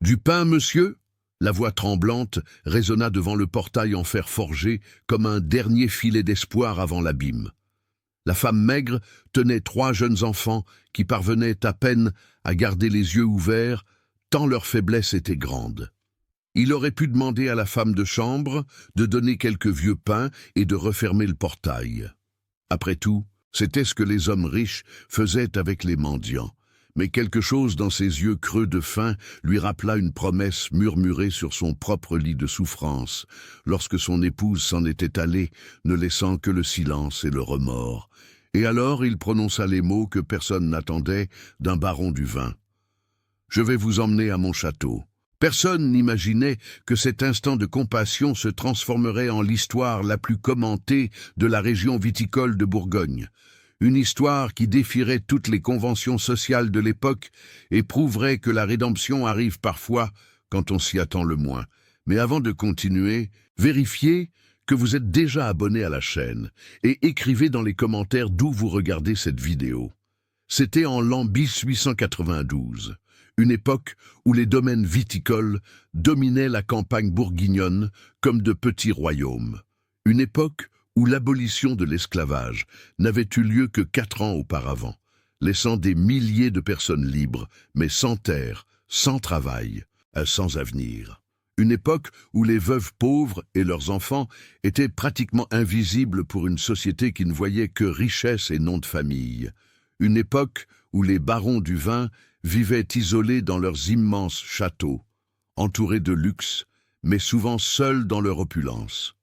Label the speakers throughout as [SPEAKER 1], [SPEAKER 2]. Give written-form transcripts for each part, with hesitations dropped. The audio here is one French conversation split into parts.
[SPEAKER 1] Du pain, monsieur? La voix tremblante résonna devant le portail en fer forgé comme un dernier filet d'espoir avant l'abîme. La femme maigre tenait 3 jeunes enfants qui parvenaient à peine à garder les yeux ouverts, tant leur faiblesse était grande. Il aurait pu demander à la femme de chambre de donner quelques vieux pains et de refermer le portail. Après tout, c'était ce que les hommes riches faisaient avec les mendiants. Mais quelque chose dans ses yeux creux de faim lui rappela une promesse murmurée sur son propre lit de souffrance, lorsque son épouse s'en était allée, ne laissant que le silence et le remords. Et alors il prononça les mots que personne n'attendait d'un baron du vin. « Je vais vous emmener à mon château. » Personne n'imaginait que cet instant de compassion se transformerait en l'histoire la plus commentée de la région viticole de Bourgogne. Une histoire qui défierait toutes les conventions sociales de l'époque et prouverait que la rédemption arrive parfois quand on s'y attend le moins. Mais avant de continuer, vérifiez que vous êtes déjà abonné à la chaîne et écrivez dans les commentaires d'où vous regardez cette vidéo. C'était en l'an 1892, une époque où les domaines viticoles dominaient la campagne bourguignonne comme de petits royaumes. Une époque où l'abolition de l'esclavage n'avait eu lieu que 4 ans auparavant, laissant des milliers de personnes libres, mais sans terre, sans travail, sans avenir. Une époque où les veuves pauvres et leurs enfants étaient pratiquement invisibles pour une société qui ne voyait que richesse et nom de famille. Une époque où les barons du vin vivaient isolés dans leurs immenses châteaux, entourés de luxe, mais souvent seuls dans leur opulence.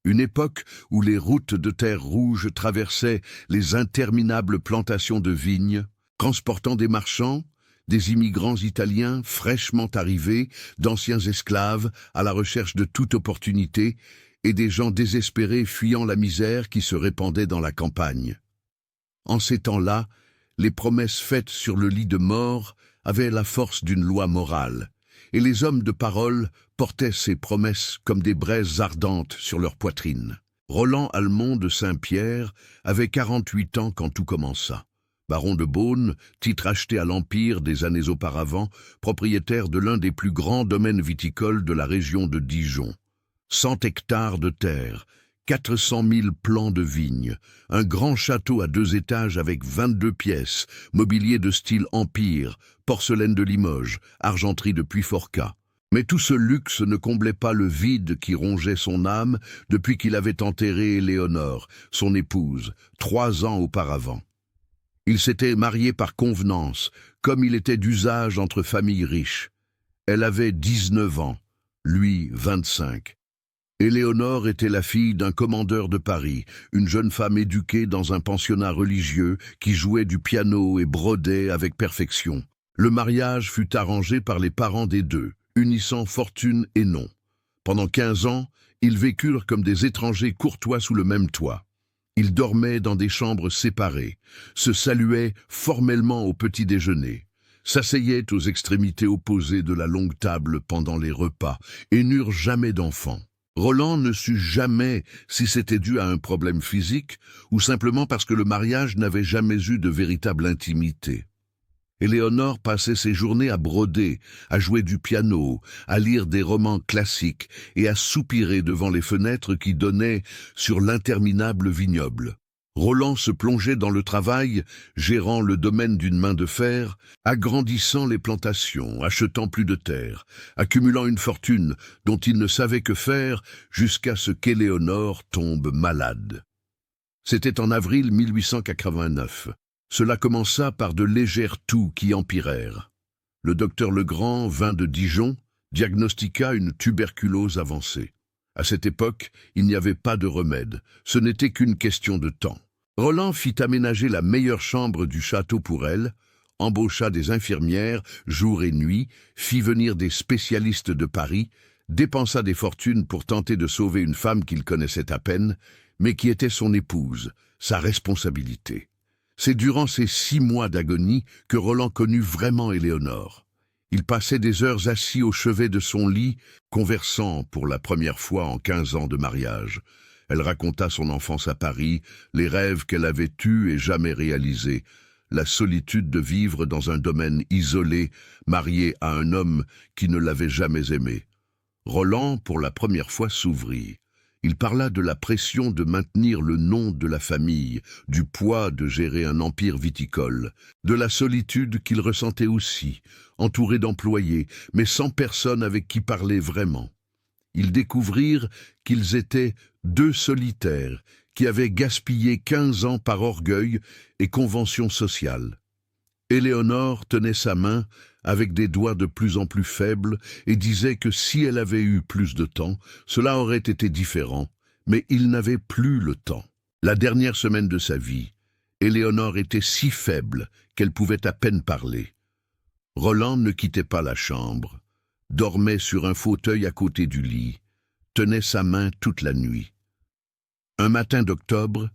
[SPEAKER 1] Une époque où les routes de terre rouge traversaient les interminables plantations de vignes, transportant des marchands, des immigrants italiens fraîchement arrivés, d'anciens esclaves à la recherche de toute opportunité, et des gens désespérés fuyant la misère qui se répandait dans la campagne. En ces temps-là, les promesses faites sur le lit de mort avaient la force d'une loi morale, et les hommes de parole portaient ces promesses comme des braises ardentes sur leur poitrine. Roland Almond de Saint-Pierre avait 48 ans quand tout commença. Baron de Beaune, titre acheté à l'Empire des années auparavant, propriétaire de l'un des plus grands domaines viticoles de la région de Dijon. 100 hectares de terre, 400 000 plants de vignes, un grand château à 2 étages avec 22 pièces, mobilier de style empire, porcelaine de Limoges, argenterie de Puyforca. Mais tout ce luxe ne comblait pas le vide qui rongeait son âme depuis qu'il avait enterré Éléonore, son épouse, 3 ans auparavant. Il s'était marié par convenance, comme il était d'usage entre familles riches. Elle avait 19 ans, lui 25. Éléonore était la fille d'un commandeur de Paris, une jeune femme éduquée dans un pensionnat religieux qui jouait du piano et brodait avec perfection. Le mariage fut arrangé par les parents des deux, unissant fortune et nom. Pendant 15 ans, ils vécurent comme des étrangers courtois sous le même toit. Ils dormaient dans des chambres séparées, se saluaient formellement au petit déjeuner, s'asseyaient aux extrémités opposées de la longue table pendant les repas et n'eurent jamais d'enfants. Roland ne sut jamais si c'était dû à un problème physique ou simplement parce que le mariage n'avait jamais eu de véritable intimité. Éléonore passait ses journées à broder, à jouer du piano, à lire des romans classiques et à soupirer devant les fenêtres qui donnaient sur l'interminable vignoble. Roland se plongeait dans le travail, gérant le domaine d'une main de fer, agrandissant les plantations, achetant plus de terre, accumulant une fortune dont il ne savait que faire jusqu'à ce qu'Éléonore tombe malade. C'était en avril 1889. Cela commença par de légères toux qui empirèrent. Le docteur Legrand vint de Dijon, diagnostiqua une tuberculose avancée. À cette époque, il n'y avait pas de remède, ce n'était qu'une question de temps. Roland fit aménager la meilleure chambre du château pour elle, embaucha des infirmières jour et nuit, fit venir des spécialistes de Paris, dépensa des fortunes pour tenter de sauver une femme qu'il connaissait à peine, mais qui était son épouse, sa responsabilité. C'est durant ces 6 mois d'agonie que Roland connut vraiment Éléonore. Il passait des heures assis au chevet de son lit, conversant pour la première fois en 15 ans de mariage. Elle raconta son enfance à Paris, les rêves qu'elle avait eus et jamais réalisés, la solitude de vivre dans un domaine isolé, marié à un homme qui ne l'avait jamais aimé. Roland, pour la première fois, s'ouvrit. Il parla de la pression de maintenir le nom de la famille, du poids de gérer un empire viticole, de la solitude qu'il ressentait aussi, entouré d'employés, mais sans personne avec qui parler vraiment. Ils découvrirent qu'ils étaient deux solitaires qui avaient gaspillé 15 ans par orgueil et convention sociale. Éléonore tenait sa main avec des doigts de plus en plus faibles et disait que si elle avait eu plus de temps, cela aurait été différent, mais il n'avait plus le temps. La dernière semaine de sa vie, Éléonore était si faible qu'elle pouvait à peine parler. Roland ne quittait pas la chambre, dormait sur un fauteuil à côté du lit, tenait sa main toute la nuit. Un matin d'octobre,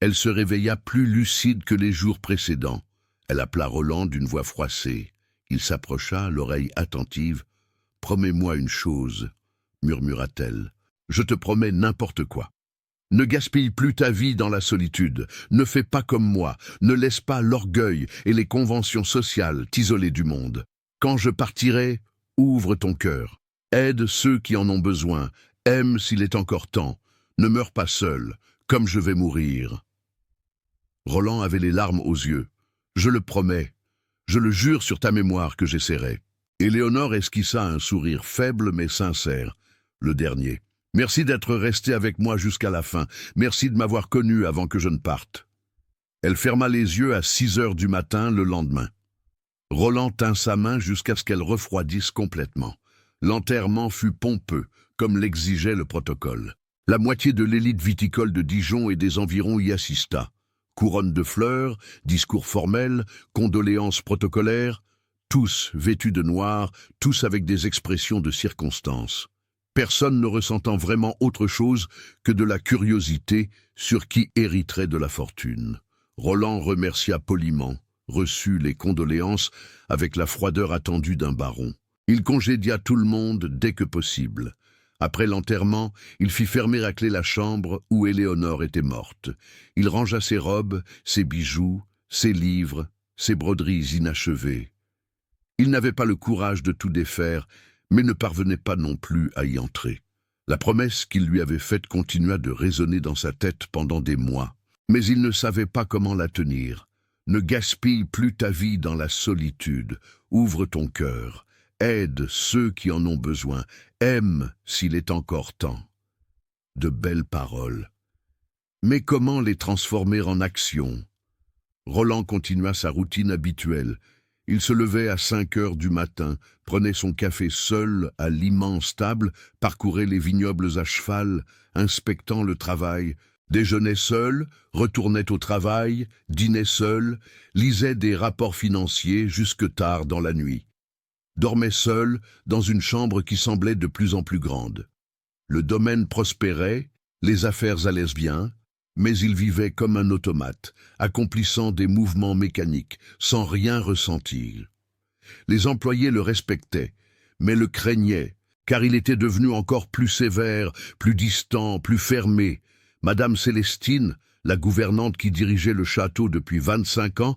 [SPEAKER 1] elle se réveilla plus lucide que les jours précédents. Elle appela Roland d'une voix froissée. Il s'approcha, l'oreille attentive. « Promets-moi une chose, » murmura-t-elle. « Je te promets n'importe quoi. Ne gaspille plus ta vie dans la solitude. Ne fais pas comme moi. Ne laisse pas l'orgueil et les conventions sociales t'isoler du monde. Quand je partirai, ouvre ton cœur. Aide ceux qui en ont besoin. Aime s'il est encore temps. Ne meurs pas seul, comme je vais mourir. » Roland avait les larmes aux yeux. « Je le promets. Je le jure sur ta mémoire que j'essaierai. » Éléonore esquissa un sourire faible mais sincère. Le dernier. « Merci d'être resté avec moi jusqu'à la fin. Merci de m'avoir connu avant que je ne parte. » Elle ferma les yeux à 6 heures du matin le lendemain. Roland tint sa main jusqu'à ce qu'elle refroidisse complètement. L'enterrement fut pompeux, comme l'exigeait le protocole. La moitié de l'élite viticole de Dijon et des environs y assista. Couronne de fleurs, discours formels, condoléances protocolaires, tous vêtus de noir, tous avec des expressions de circonstance. Personne ne ressentant vraiment autre chose que de la curiosité sur qui hériterait de la fortune. Roland remercia poliment, reçut les condoléances avec la froideur attendue d'un baron. Il congédia tout le monde dès que possible. Après l'enterrement, il fit fermer à clé la chambre où Éléonore était morte. Il rangea ses robes, ses bijoux, ses livres, ses broderies inachevées. Il n'avait pas le courage de tout défaire, mais ne parvenait pas non plus à y entrer. La promesse qu'il lui avait faite continua de résonner dans sa tête pendant des mois, mais il ne savait pas comment la tenir. Ne gaspille plus ta vie dans la solitude, ouvre ton cœur. Aide ceux qui en ont besoin. Aime s'il est encore temps. De belles paroles. Mais comment les transformer en action? Roland continua sa routine habituelle. Il se levait à 5 heures du matin, prenait son café seul à l'immense table, parcourait les vignobles à cheval, inspectant le travail, déjeunait seul, retournait au travail, dînait seul, lisait des rapports financiers jusque tard dans la nuit. Dormait seul dans une chambre qui semblait de plus en plus grande. Le domaine prospérait, les affaires allaient bien, mais il vivait comme un automate, accomplissant des mouvements mécaniques, sans rien ressentir. Les employés le respectaient, mais le craignaient, car il était devenu encore plus sévère, plus distant, plus fermé. Madame Célestine, la gouvernante qui dirigeait le château depuis 25 ans,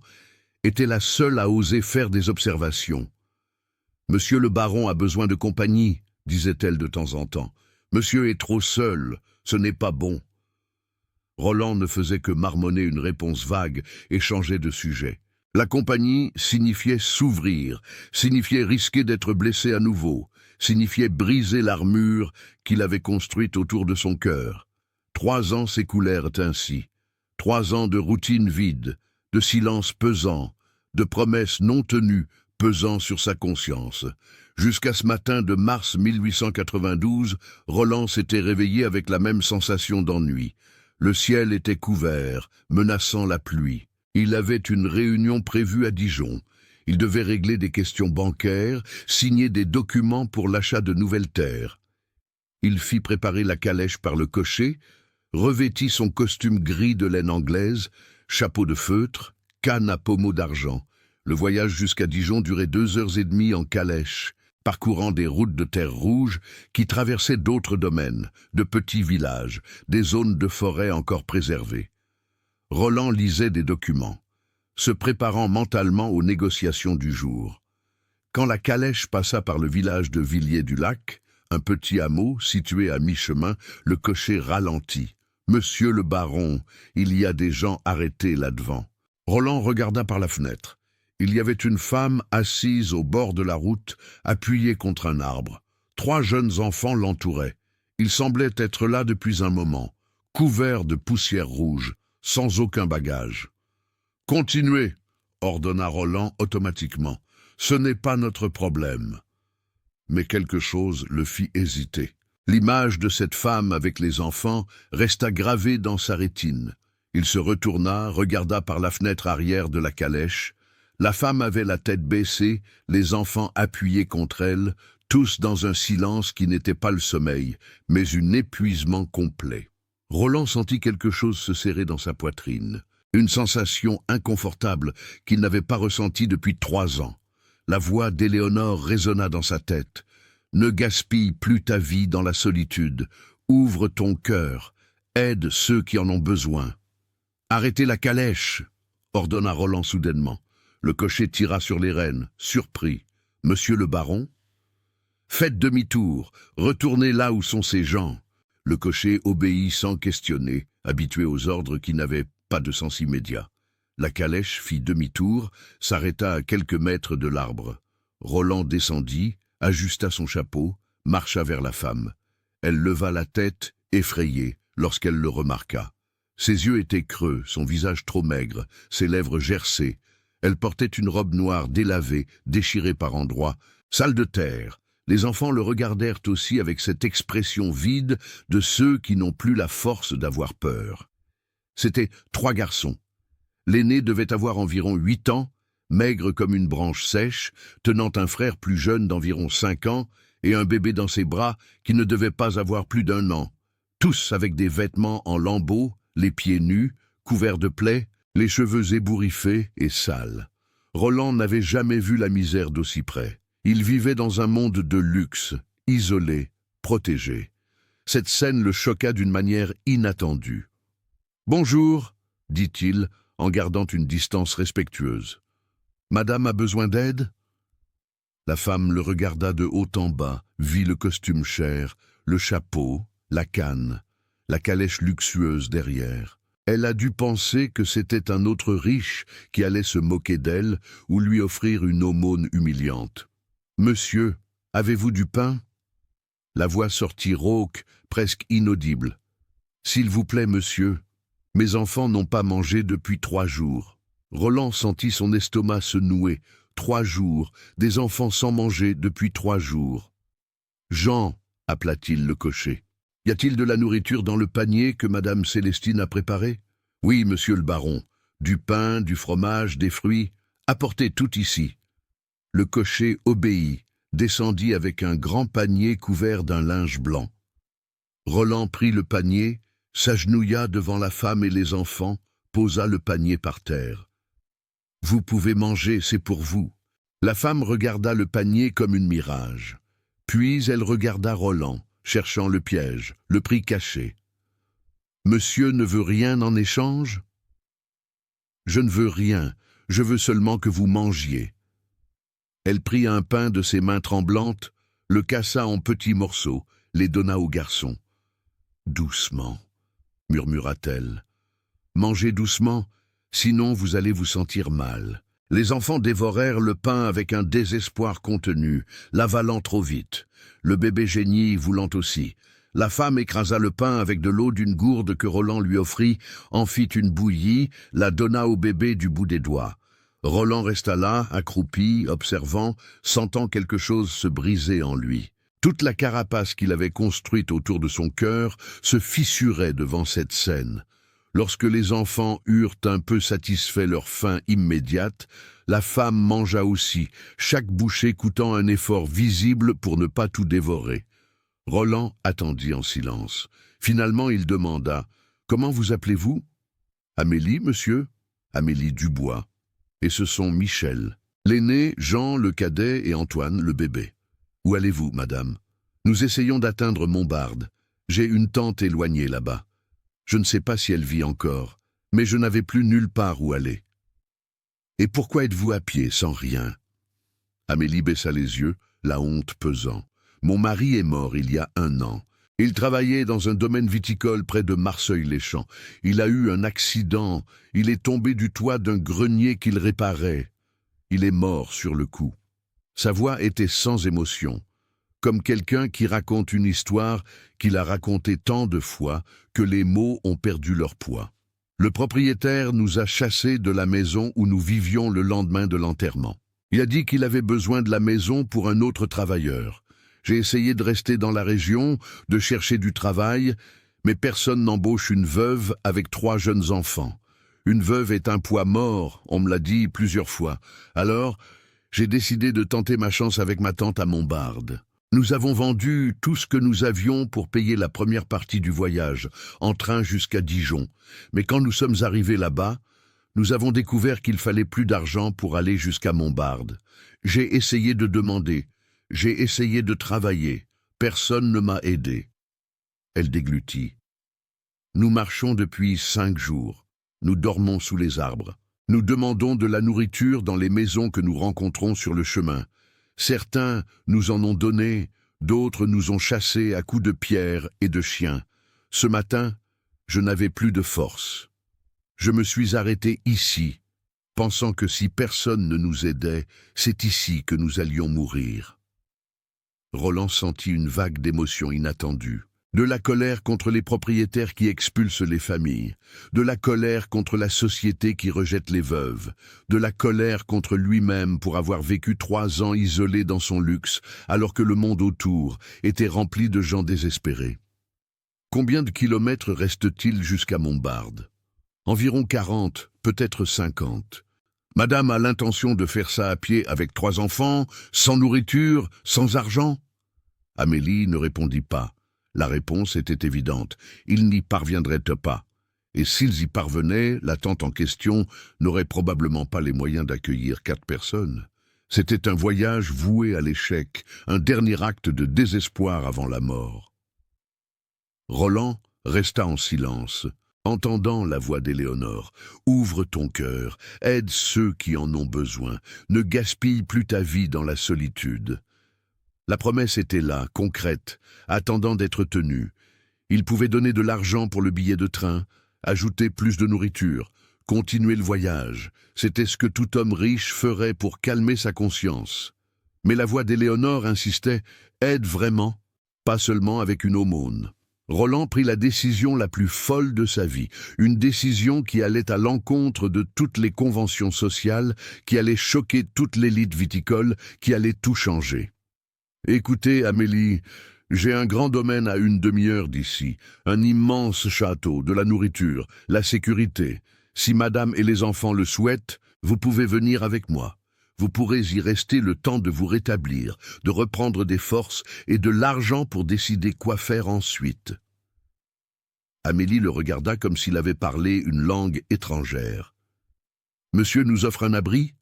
[SPEAKER 1] était la seule à oser faire des observations. « Monsieur le baron a besoin de compagnie, » disait-elle de temps en temps. « Monsieur est trop seul, ce n'est pas bon. » Roland ne faisait que marmonner une réponse vague et changeait de sujet. La compagnie signifiait s'ouvrir, signifiait risquer d'être blessé à nouveau, signifiait briser l'armure qu'il avait construite autour de son cœur. 3 ans s'écoulèrent ainsi. 3 ans de routine vide, de silence pesant, de promesses non tenues pesant sur sa conscience. Jusqu'à ce matin de mars 1892, Roland s'était réveillé avec la même sensation d'ennui. Le ciel était couvert, menaçant la pluie. Il avait une réunion prévue à Dijon. Il devait régler des questions bancaires, signer des documents pour l'achat de nouvelles terres. Il fit préparer la calèche par le cocher, revêtit son costume gris de laine anglaise, chapeau de feutre, canne à pommeau d'argent. Le voyage jusqu'à Dijon durait 2 heures et demie en calèche, parcourant des routes de terre rouge qui traversaient d'autres domaines, de petits villages, des zones de forêt encore préservées. Roland lisait des documents. se préparant mentalement aux négociations du jour. Quand la calèche passa par le village de Villiers-du-Lac, un petit hameau situé à mi-chemin, le cocher ralentit. « Monsieur le baron, il y a des gens arrêtés là-devant. » Roland regarda par la fenêtre. Il y avait une femme assise au bord de la route, appuyée contre un arbre. 3 jeunes enfants l'entouraient. Ils semblaient être là depuis un moment, couverts de poussière rouge, sans aucun bagage. « Continuez !» ordonna Roland automatiquement. « Ce n'est pas notre problème. » Mais quelque chose le fit hésiter. L'image de cette femme avec les enfants resta gravée dans sa rétine. Il se retourna, regarda par la fenêtre arrière de la calèche. La femme avait la tête baissée, les enfants appuyés contre elle, tous dans un silence qui n'était pas le sommeil, mais un épuisement complet. Roland sentit quelque chose se serrer dans sa poitrine, une sensation inconfortable qu'il n'avait pas ressentie depuis 3 ans. La voix d'Éléonore résonna dans sa tête. « Ne gaspille plus ta vie dans la solitude. Ouvre ton cœur. Aide ceux qui en ont besoin. »« Arrêtez la calèche !» ordonna Roland soudainement. Le cocher tira sur les rênes, surpris. « Monsieur le baron ?»« Faites demi-tour. Retournez là où sont ces gens. » Le cocher obéit sans questionner, habitué aux ordres qui n'avaient pas de sens immédiat. La calèche fit demi-tour, s'arrêta à quelques mètres de l'arbre. Roland descendit, ajusta son chapeau, marcha vers la femme. Elle leva la tête, effrayée, lorsqu'elle le remarqua. Ses yeux étaient creux, son visage trop maigre, ses lèvres gercées. Elle portait une robe noire délavée, déchirée par endroits, sale de terre. Les enfants le regardèrent aussi avec cette expression vide de ceux qui n'ont plus la force d'avoir peur. C'étaient 3 garçons. L'aîné devait avoir environ 8 ans, maigre comme une branche sèche, tenant un frère plus jeune d'environ 5 ans et un bébé dans ses bras qui ne devait pas avoir plus d'1 an. Tous avec des vêtements en lambeaux, les pieds nus, couverts de plaies, les cheveux ébouriffés et sales. Roland n'avait jamais vu la misère d'aussi près. Il vivait dans un monde de luxe, isolé, protégé. Cette scène le choqua d'une manière inattendue. « Bonjour », dit-il, en gardant une distance respectueuse. « Madame a besoin d'aide ?» La femme le regarda de haut en bas, vit le costume cher, le chapeau, la canne, la calèche luxueuse derrière. Elle a dû penser que c'était un autre riche qui allait se moquer d'elle ou lui offrir une aumône humiliante. « Monsieur, avez-vous du pain ?» La voix sortit rauque, presque inaudible. « S'il vous plaît, monsieur, mes enfants n'ont pas mangé depuis 3 jours. » Roland sentit son estomac se nouer. 3 jours, des enfants sans manger depuis 3 jours. « Jean, » appela-t-il le cocher, « y a-t-il de la nourriture dans le panier que madame Célestine a préparé ?»« Oui, monsieur le baron. Du pain, du fromage, des fruits. Apportez tout ici. » Le cocher obéit, descendit avec un grand panier couvert d'un linge blanc. Roland prit le panier, s'agenouilla devant la femme et les enfants, posa le panier par terre. « Vous pouvez manger, c'est pour vous. » La femme regarda le panier comme une mirage. Puis elle regarda Roland, cherchant le piège, le prix caché. « Monsieur ne veut rien en échange ?»« Je ne veux rien, je veux seulement que vous mangiez. » Elle prit un pain de ses mains tremblantes, le cassa en petits morceaux, les donna au garçon. « Doucement, » murmura-t-elle. « Mangez doucement, sinon vous allez vous sentir mal. » Les enfants dévorèrent le pain avec un désespoir contenu, l'avalant trop vite. Le bébé geignit, voulant aussi. La femme écrasa le pain avec de l'eau d'une gourde que Roland lui offrit, en fit une bouillie, la donna au bébé du bout des doigts. Roland resta là, accroupi, observant, sentant quelque chose se briser en lui. Toute la carapace qu'il avait construite autour de son cœur se fissurait devant cette scène. Lorsque les enfants eurent un peu satisfait leur faim immédiate, la femme mangea aussi, chaque bouchée coûtant un effort visible pour ne pas tout dévorer. Roland attendit en silence. Finalement, il demanda « Comment vous appelez-vous ?»« Amélie, monsieur. »« Amélie Dubois. » Et ce sont Michel. L'aîné, Jean, le cadet et Antoine, le bébé. « Où allez-vous, madame ?»« Nous essayons d'atteindre Montbard. J'ai une tante éloignée là-bas. Je ne sais pas si elle vit encore, mais je n'avais plus nulle part où aller. » Et pourquoi êtes-vous à pied, sans rien ?» Amélie baissa les yeux, la honte pesant. « Mon mari est mort il y a 1 an. Il travaillait dans un domaine viticole près de Marceuil-les-Champs. Il a eu un accident. Il est tombé du toit d'un grenier qu'il réparait. Il est mort sur le coup. » Sa voix était sans émotion, comme quelqu'un qui raconte une histoire qu'il a racontée tant de fois que les mots ont perdu leur poids. Le propriétaire nous a chassés de la maison où nous vivions le lendemain de l'enterrement. Il a dit qu'il avait besoin de la maison pour un autre travailleur. J'ai essayé de rester dans la région, de chercher du travail, mais personne n'embauche une veuve avec 3 jeunes enfants. Une veuve est un poids mort, on me l'a dit plusieurs fois. Alors, j'ai décidé de tenter ma chance avec ma tante à Montbard. Nous avons vendu tout ce que nous avions pour payer la première partie du voyage, en train jusqu'à Dijon. Mais quand nous sommes arrivés là-bas, nous avons découvert qu'il fallait plus d'argent pour aller jusqu'à Montbard. J'ai essayé de demander, j'ai essayé de travailler. Personne ne m'a aidé. Elle déglutit. Nous marchons depuis 5 jours. Nous dormons sous les arbres. Nous demandons de la nourriture dans les maisons que nous rencontrons sur le chemin. Certains nous en ont donné, d'autres nous ont chassés à coups de pierre et de chiens. Ce matin, je n'avais plus de force. Je me suis arrêté ici, pensant que si personne ne nous aidait, c'est ici que nous allions mourir. Roland sentit une vague d'émotions inattendues. De la colère contre les propriétaires qui expulsent les familles, de la colère contre la société qui rejette les veuves, de la colère contre lui-même pour avoir vécu 3 ans isolé dans son luxe, alors que le monde autour était rempli de gens désespérés. Combien de kilomètres reste-t-il jusqu'à Montbard? Environ 40, peut-être 50. Madame a l'intention de faire ça à pied avec 3 enfants, sans nourriture, sans argent? Amélie ne répondit pas. La réponse était évidente. Ils n'y parviendraient pas. Et s'ils y parvenaient, la tante en question n'aurait probablement pas les moyens d'accueillir 4 personnes. C'était un voyage voué à l'échec, un dernier acte de désespoir avant la mort. Roland resta en silence, entendant la voix d'Éléonore. « Ouvre ton cœur, aide ceux qui en ont besoin, ne gaspille plus ta vie dans la solitude. » La promesse était là, concrète, attendant d'être tenue. Il pouvait donner de l'argent pour le billet de train, ajouter plus de nourriture, continuer le voyage. C'était ce que tout homme riche ferait pour calmer sa conscience. Mais la voix d'Éléonore insistait « Aide vraiment, pas seulement avec une aumône. » Roland prit la décision la plus folle de sa vie, une décision qui allait à l'encontre de toutes les conventions sociales, qui allait choquer toute l'élite viticole, qui allait tout changer. « Écoutez, Amélie, j'ai un grand domaine à 1 demi-heure d'ici, un immense château, de la nourriture, la sécurité. Si madame et les enfants le souhaitent, vous pouvez venir avec moi. Vous pourrez y rester le temps de vous rétablir, de reprendre des forces et de l'argent pour décider quoi faire ensuite. » Amélie le regarda comme s'il avait parlé une langue étrangère. « Monsieur nous offre un abri ?»«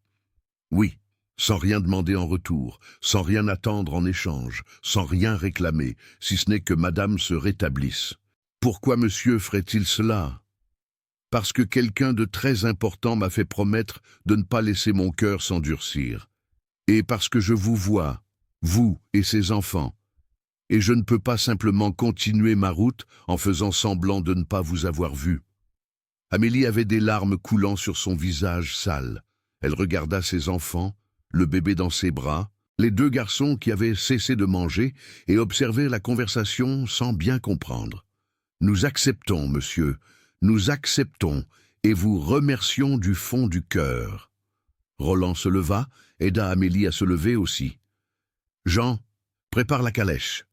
[SPEAKER 1] Oui. » Sans rien demander en retour, sans rien attendre en échange, sans rien réclamer, si ce n'est que madame se rétablisse. Pourquoi monsieur ferait-il cela? Parce que quelqu'un de très important m'a fait promettre de ne pas laisser mon cœur s'endurcir. Et parce que je vous vois, vous et ses enfants. Et je ne peux pas simplement continuer ma route en faisant semblant de ne pas vous avoir vu. Amélie avait des larmes coulant sur son visage sale. Elle regarda ses enfants, le bébé dans ses bras, les 2 garçons qui avaient cessé de manger et observaient la conversation sans bien comprendre. « Nous acceptons, monsieur, nous acceptons et vous remercions du fond du cœur. » Roland se leva, aida Amélie à se lever aussi. « Jean, prépare la calèche.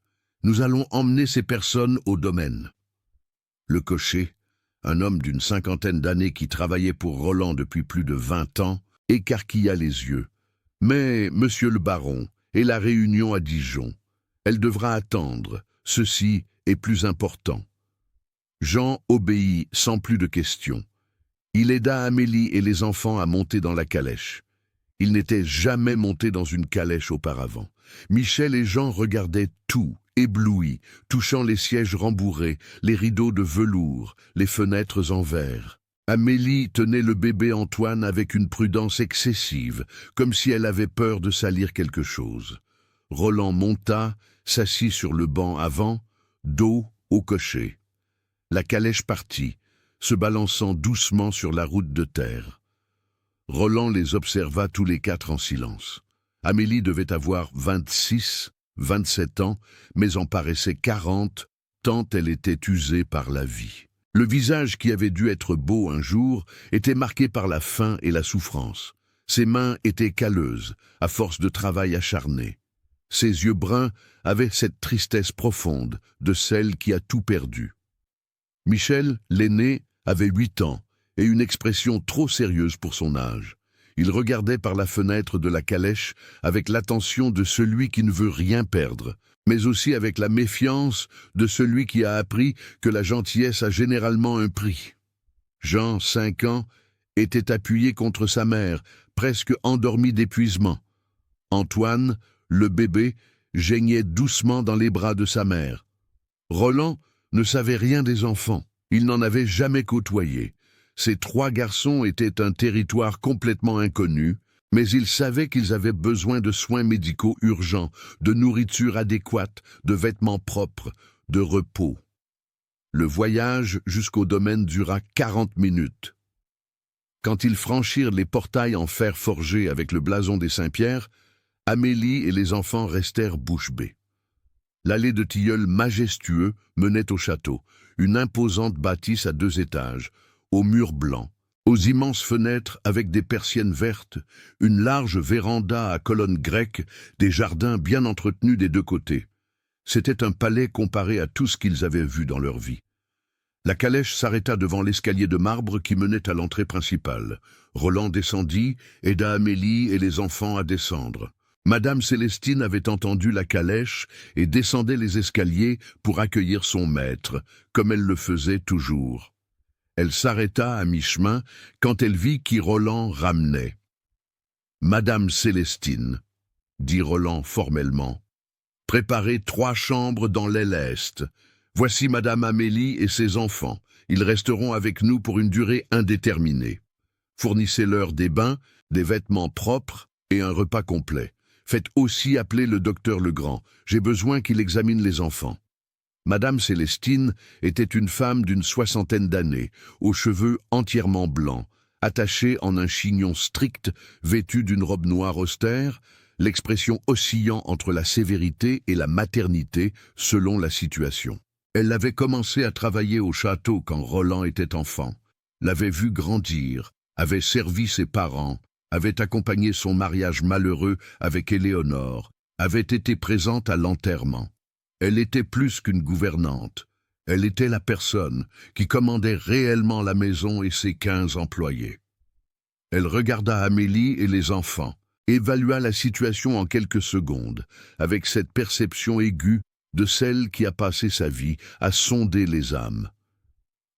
[SPEAKER 1] Nous allons emmener ces personnes au domaine. » Le cocher, un homme d'une 50aine d'années qui travaillait pour Roland depuis plus de 20 ans, écarquilla les yeux. Mais, monsieur le baron, et la réunion à Dijon, elle devra attendre, ceci est plus important. Jean obéit sans plus de questions. Il aida Amélie et les enfants à monter dans la calèche. Il n'était jamais monté dans une calèche auparavant. Michel et Jean regardaient tout, éblouis, touchant les sièges rembourrés, les rideaux de velours, les fenêtres en verre. Amélie tenait le bébé Antoine avec une prudence excessive, comme si elle avait peur de salir quelque chose. Roland monta, s'assit sur le banc avant, dos au cocher. La calèche partit, se balançant doucement sur la route de terre. Roland les observa tous les quatre en silence. Amélie devait avoir 26, 27 ans, mais en paraissait 40, tant elle était usée par la vie. Le visage qui avait dû être beau un jour était marqué par la faim et la souffrance. Ses mains étaient calleuses, à force de travail acharné. Ses yeux bruns avaient cette tristesse profonde de celle qui a tout perdu. Michel, l'aîné, avait 8 ans et une expression trop sérieuse pour son âge. Il regardait par la fenêtre de la calèche avec l'attention de celui qui ne veut rien perdre, mais aussi avec la méfiance de celui qui a appris que la gentillesse a généralement un prix. Jean, 5 ans, était appuyé contre sa mère, presque endormi d'épuisement. Antoine, le bébé, geignait doucement dans les bras de sa mère. Roland ne savait rien des enfants, il n'en avait jamais côtoyé. Ces 3 garçons étaient un territoire complètement inconnu, mais il savait qu'ils avaient besoin de soins médicaux urgents, de nourriture adéquate, de vêtements propres, de repos. Le voyage jusqu'au domaine dura 40 minutes. Quand ils franchirent les portails en fer forgé avec le blason des Saint-Pierre, Amélie et les enfants restèrent bouche bée. L'allée de tilleuls majestueux menait au château, une imposante bâtisse à 2 étages, aux murs blancs, aux immenses fenêtres avec des persiennes vertes, une large véranda à colonnes grecques, des jardins bien entretenus des 2 côtés. C'était un palais comparé à tout ce qu'ils avaient vu dans leur vie. La calèche s'arrêta devant l'escalier de marbre qui menait à l'entrée principale. Roland descendit, aida Amélie et les enfants à descendre. Madame Célestine avait entendu la calèche et descendait les escaliers pour accueillir son maître, comme elle le faisait toujours. Elle s'arrêta à mi-chemin quand elle vit qui Roland ramenait. « Madame Célestine, » dit Roland formellement, « préparez 3 chambres dans l'aile est. Voici Madame Amélie et ses enfants. Ils resteront avec nous pour une durée indéterminée. Fournissez-leur des bains, des vêtements propres et un repas complet. Faites aussi appeler le docteur Legrand. J'ai besoin qu'il examine les enfants. » Madame Célestine était une femme d'une 60aine d'années, aux cheveux entièrement blancs, attachée en un chignon strict, vêtue d'une robe noire austère, l'expression oscillant entre la sévérité et la maternité selon la situation. Elle avait commencé à travailler au château quand Roland était enfant, l'avait vu grandir, avait servi ses parents, avait accompagné son mariage malheureux avec Éléonore, avait été présente à l'enterrement. Elle était plus qu'une gouvernante. Elle était la personne qui commandait réellement la maison et ses 15 employés. Elle regarda Amélie et les enfants, évalua la situation en quelques secondes, avec cette perception aiguë de celle qui a passé sa vie à sonder les âmes.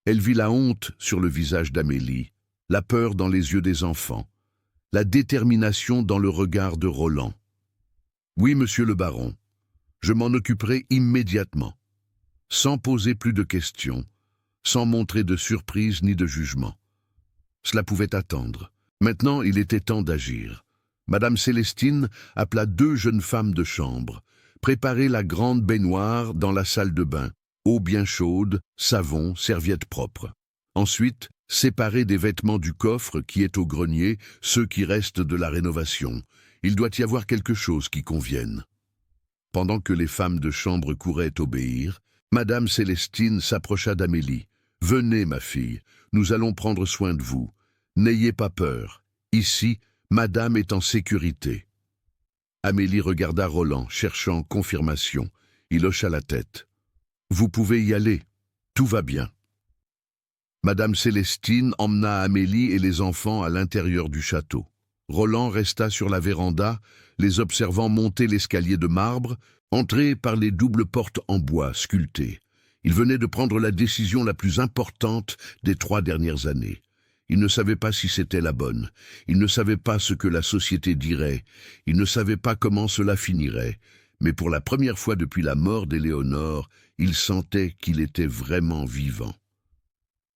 [SPEAKER 1] Elle vit la honte sur le visage d'Amélie, la peur dans les yeux des enfants, la détermination dans le regard de Roland. « Oui, monsieur le baron, je m'en occuperai immédiatement, sans poser plus de questions, sans montrer de surprise ni de jugement. » Cela pouvait attendre. Maintenant, il était temps d'agir. Madame Célestine appela 2 jeunes femmes de chambre, préparer la grande baignoire dans la salle de bain, eau bien chaude, savon, serviettes propres. Ensuite, séparer des vêtements du coffre qui est au grenier, ceux qui restent de la rénovation. Il doit y avoir quelque chose qui convienne. Pendant que les femmes de chambre couraient obéir, Madame Célestine s'approcha d'Amélie. « Venez, ma fille, nous allons prendre soin de vous. N'ayez pas peur. Ici, Madame est en sécurité. » Amélie regarda Roland, cherchant confirmation. Il hocha la tête. « Vous pouvez y aller. Tout va bien. » Madame Célestine emmena Amélie et les enfants à l'intérieur du château. Roland resta sur la véranda, les observant monter l'escalier de marbre, entrer par les doubles portes en bois sculptées. Il venait de prendre la décision la plus importante des 3 dernières années. Il ne savait pas si c'était la bonne. Il ne savait pas ce que la société dirait. Il ne savait pas comment cela finirait. Mais pour la première fois depuis la mort d'Éléonore, il sentait qu'il était vraiment vivant.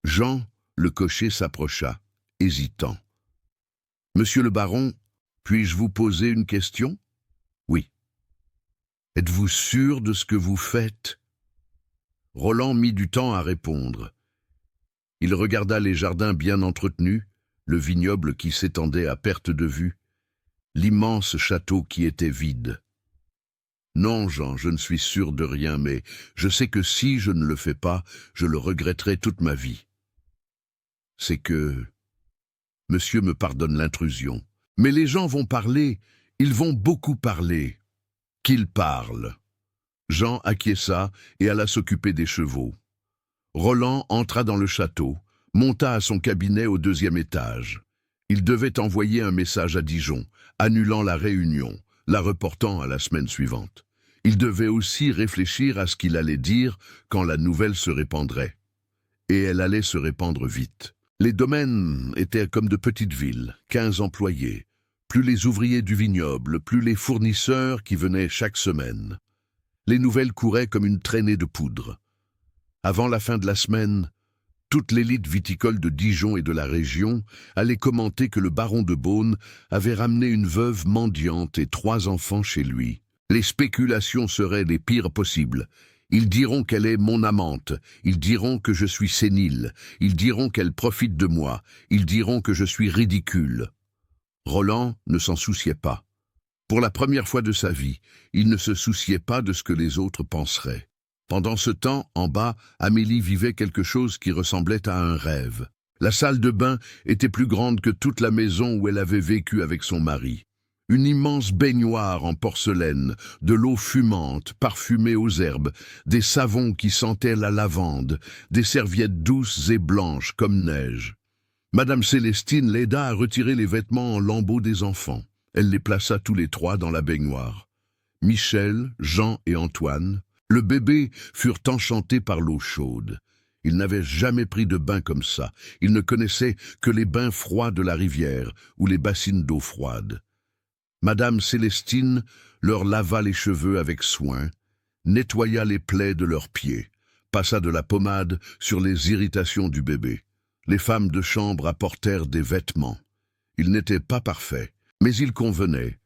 [SPEAKER 1] Jean, Le cocher s'approcha, hésitant. « Monsieur le baron, puis-je vous poser une question ?»« Oui. »« Êtes-vous sûr de ce que vous faites ?» Roland mit du temps à répondre. Il regarda les jardins bien entretenus, le vignoble qui s'étendait à perte de vue, l'immense château qui était vide. « Non, Jean, je ne suis sûr de rien, mais je sais que si je ne le fais pas, je le regretterai toute ma vie. C'est que... Monsieur me pardonne l'intrusion. Mais les gens vont parler, ils vont beaucoup parler. Qu'ils parlent. » Jean acquiesça et alla s'occuper des chevaux. Roland entra dans le château, monta à son cabinet au 2e étage. Il devait envoyer un message à Dijon, annulant la réunion, la reportant à la semaine suivante. Il devait aussi réfléchir à ce qu'il allait dire quand la nouvelle se répandrait. Et elle allait se répandre vite. Les domaines étaient comme de petites villes, 15 employés, plus les ouvriers du vignoble, plus les fournisseurs qui venaient chaque semaine. Les nouvelles couraient comme une traînée de poudre. Avant la fin de la semaine, toute l'élite viticole de Dijon et de la région allait commenter que le baron de Beaune avait ramené une veuve mendiante et 3 enfants chez lui. Les spéculations seraient les pires possibles. Ils diront qu'elle est mon amante, ils diront que je suis sénile, ils diront qu'elle profite de moi, ils diront que je suis ridicule. Roland ne s'en souciait pas. Pour la première fois de sa vie, il ne se souciait pas de ce que les autres penseraient. Pendant ce temps, en bas, Amélie vivait quelque chose qui ressemblait à un rêve. La salle de bain était plus grande que toute la maison où elle avait vécu avec son mari. Une immense baignoire en porcelaine, de l'eau fumante, parfumée aux herbes, des savons qui sentaient la lavande, des serviettes douces et blanches comme neige. Madame Célestine l'aida à retirer les vêtements en lambeaux des enfants. Elle les plaça tous les 3 dans la baignoire. Michel, Jean et Antoine, le bébé, furent enchantés par l'eau chaude. Ils n'avaient jamais pris de bain comme ça. Ils ne connaissaient que les bains froids de la rivière ou les bassines d'eau froide. Madame Célestine leur lava les cheveux avec soin, nettoya les plaies de leurs pieds, passa de la pommade sur les irritations du bébé. Les femmes de chambre apportèrent des vêtements. Ils n'étaient pas parfaits, mais ils convenaient.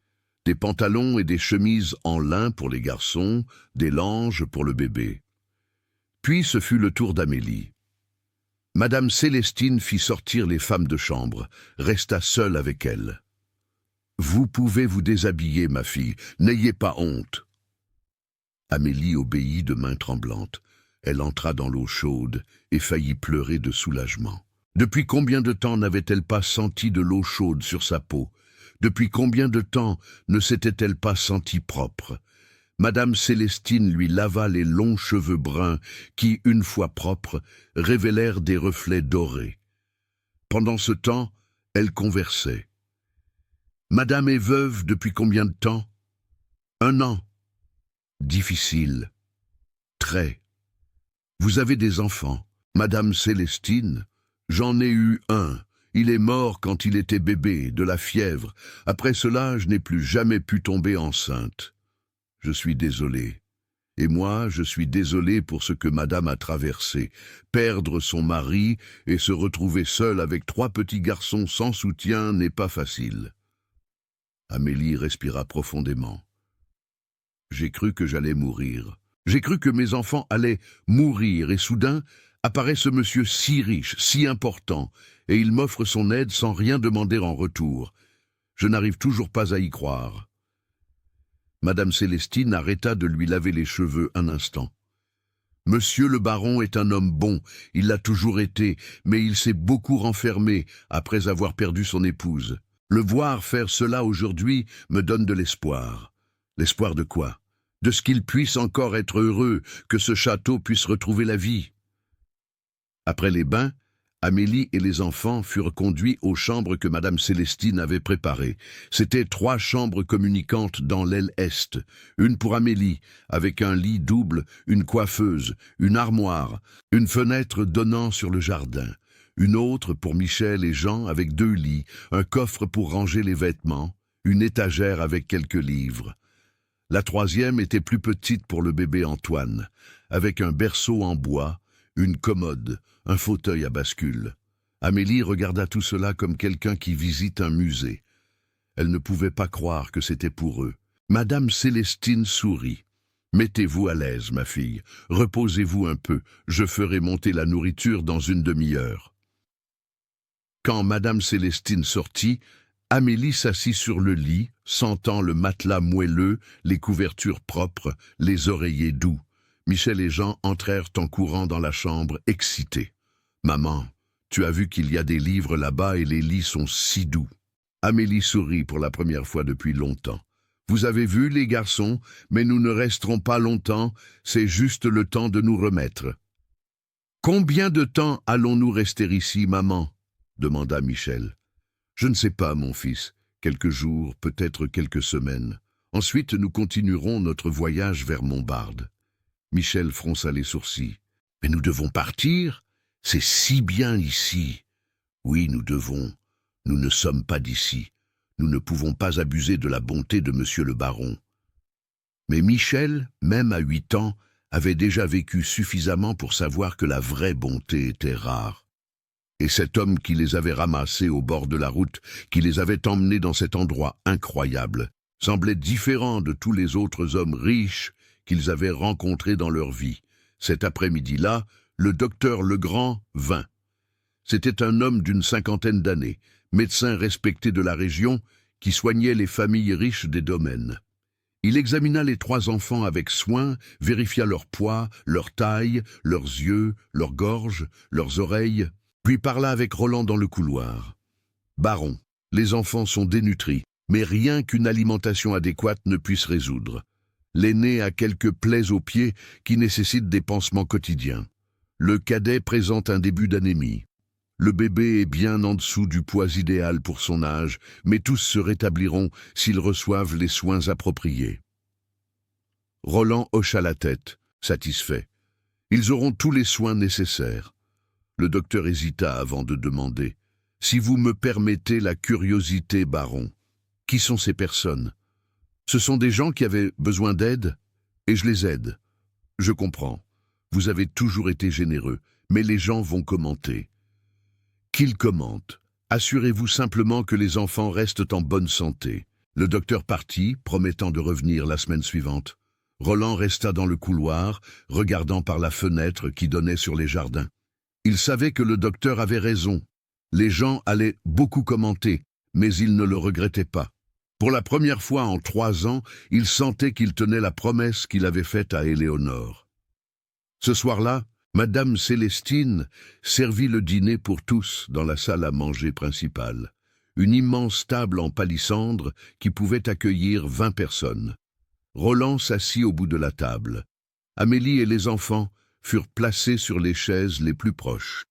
[SPEAKER 1] Des pantalons et des chemises en lin pour les garçons, des langes pour le bébé. Puis ce fut le tour d'Amélie. Madame Célestine fit sortir les femmes de chambre, resta seule avec elles. « Vous pouvez vous déshabiller, ma fille, n'ayez pas honte. » Amélie obéit de main tremblante. Elle entra dans l'eau chaude et faillit pleurer de soulagement. Depuis combien de temps n'avait-elle pas senti de l'eau chaude sur sa peau? Depuis combien de temps ne s'était-elle pas sentie propre? Madame Célestine lui lava les longs cheveux bruns qui, une fois propres, révélèrent des reflets dorés. Pendant ce temps, elle conversait. « Madame est veuve depuis combien de temps? »« 1 an. »« Difficile. »« Très. »« Vous avez des enfants, Madame Célestine? »« J'en ai eu un. Il est mort quand il était bébé, de la fièvre. Après cela, je n'ai plus jamais pu tomber enceinte. Je suis désolé. Et moi, je suis désolé pour ce que madame a traversé. Perdre son mari et se retrouver seule avec 3 petits garçons sans soutien n'est pas facile. » Amélie respira profondément. « J'ai cru que j'allais mourir. J'ai cru que mes enfants allaient mourir et soudain apparaît ce monsieur si riche, si important, et il m'offre son aide sans rien demander en retour. Je n'arrive toujours pas à y croire. » Madame Célestine arrêta de lui laver les cheveux un instant. « Monsieur le baron est un homme bon, il l'a toujours été, mais il s'est beaucoup renfermé après avoir perdu son épouse. Le voir faire cela aujourd'hui me donne de l'espoir. » « L'espoir de quoi? De ce qu'il puisse encore être heureux, que ce château puisse retrouver la vie. » Après les bains, Amélie et les enfants furent conduits aux chambres que Madame Célestine avait préparées. C'étaient 3 chambres communicantes dans l'aile est, une pour Amélie, avec un lit double, une coiffeuse, une armoire, une fenêtre donnant sur le jardin, une autre pour Michel et Jean avec 2 lits, un coffre pour ranger les vêtements, une étagère avec quelques livres. La 3e était plus petite pour le bébé Antoine, avec un berceau en bois, une commode, un fauteuil à bascule. Amélie regarda tout cela comme quelqu'un qui visite un musée. Elle ne pouvait pas croire que c'était pour eux. Madame Célestine sourit. « Mettez-vous à l'aise, ma fille. Reposez-vous un peu. Je ferai monter la nourriture dans une demi-heure. » Quand Madame Célestine sortit, Amélie s'assit sur le lit, sentant le matelas moelleux, les couvertures propres, les oreillers doux. Michel et Jean entrèrent en courant dans la chambre, excités. « Maman, tu as vu qu'il y a des livres là-bas et les lits sont si doux. » Amélie sourit pour la première fois depuis longtemps. « Vous avez vu, les garçons, mais nous ne resterons pas longtemps, c'est juste le temps de nous remettre. »« Combien de temps allons-nous rester ici, maman ?» demanda Michel. « Je ne sais pas, mon fils. Quelques jours, peut-être quelques semaines. Ensuite, nous continuerons notre voyage vers Montbard. » Michel fronça les sourcils. « Mais nous devons partir? C'est si bien ici. »« Oui, nous devons. Nous ne sommes pas d'ici. Nous ne pouvons pas abuser de la bonté de monsieur le baron. » Mais Michel, même à 8 ans, avait déjà vécu suffisamment pour savoir que la vraie bonté était rare. Et cet homme qui les avait ramassés au bord de la route, qui les avait emmenés dans cet endroit incroyable, semblait différent de tous les autres hommes riches qu'ils avaient rencontrés dans leur vie. Cet après-midi-là, le docteur Legrand vint. C'était un homme d'une 50aine d'années, médecin respecté de la région, qui soignait les familles riches des domaines. Il examina les 3 enfants avec soin, vérifia leur poids, leur taille, leurs yeux, leur gorge, leurs oreilles, puis parla avec Roland dans le couloir. « Baron, les enfants sont dénutris, mais rien qu'une alimentation adéquate ne puisse résoudre. L'aîné a quelques plaies aux pieds qui nécessitent des pansements quotidiens. Le cadet présente un début d'anémie. Le bébé est bien en dessous du poids idéal pour son âge, mais tous se rétabliront s'ils reçoivent les soins appropriés. » Roland hocha la tête, satisfait. Ils auront tous les soins nécessaires. Le docteur hésita avant de demander « Si vous me permettez la curiosité, baron, qui sont ces personnes? Ce sont des gens qui avaient besoin d'aide, et je les aide. Je comprends. Vous avez toujours été généreux, mais les gens vont commenter. » Qu'ils commentent. Assurez-vous simplement que les enfants restent en bonne santé. Le docteur partit, promettant de revenir la semaine suivante. Roland resta dans le couloir, regardant par la fenêtre qui donnait sur les jardins. Il savait que le docteur avait raison. Les gens allaient beaucoup commenter, mais il ne le regrettait pas. Pour la première fois en 3 ans, il sentait qu'il tenait la promesse qu'il avait faite à Éléonore. Ce soir-là, Madame Célestine servit le dîner pour tous dans la salle à manger principale, une immense table en palissandre qui pouvait accueillir 20 personnes. Roland s'assit au bout de la table. Amélie et les enfants furent placés sur les chaises les plus proches.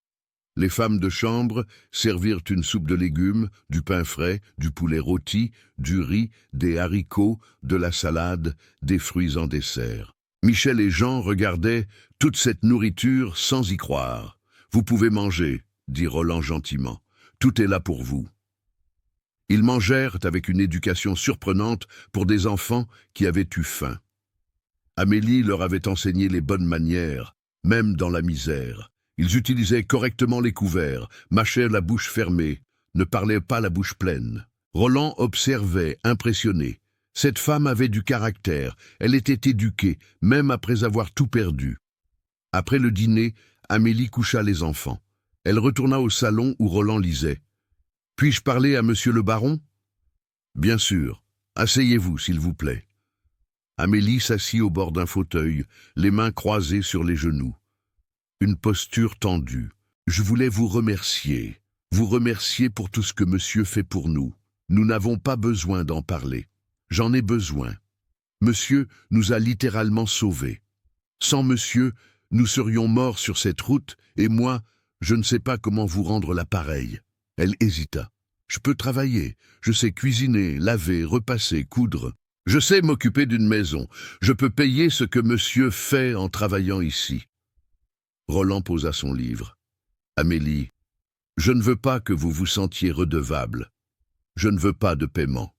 [SPEAKER 1] Les femmes de chambre servirent une soupe de légumes, du pain frais, du poulet rôti, du riz, des haricots, de la salade, des fruits en dessert. Michel et Jean regardaient toute cette nourriture sans y croire. « Vous pouvez manger, » dit Roland gentiment. « Tout est là pour vous. » Ils mangèrent avec une éducation surprenante pour des enfants qui avaient eu faim. Amélie leur avait enseigné les bonnes manières, même dans la misère. Ils utilisaient correctement les couverts, mâchaient la bouche fermée, ne parlaient pas la bouche pleine. Roland observait, impressionné. Cette femme avait du caractère, elle était éduquée, même après avoir tout perdu. Après le dîner, Amélie coucha les enfants. Elle retourna au salon où Roland lisait. « Puis-je parler à monsieur le baron ?»« Bien sûr. Asseyez-vous, s'il vous plaît. » Amélie s'assit au bord d'un fauteuil, les mains croisées sur les genoux. Une posture tendue. « Je voulais vous remercier pour tout ce que monsieur fait pour nous. Nous n'avons pas besoin d'en parler. J'en ai besoin. Monsieur nous a littéralement sauvés. Sans monsieur, nous serions morts sur cette route, et moi, je ne sais pas comment vous rendre la pareille. » Elle hésita. « Je peux travailler, je sais cuisiner, laver, repasser, coudre. Je sais m'occuper d'une maison. Je peux payer ce que monsieur fait en travaillant ici. » Roland posa son livre. « Amélie, je ne veux pas que vous vous sentiez redevable. Je ne veux pas de paiement.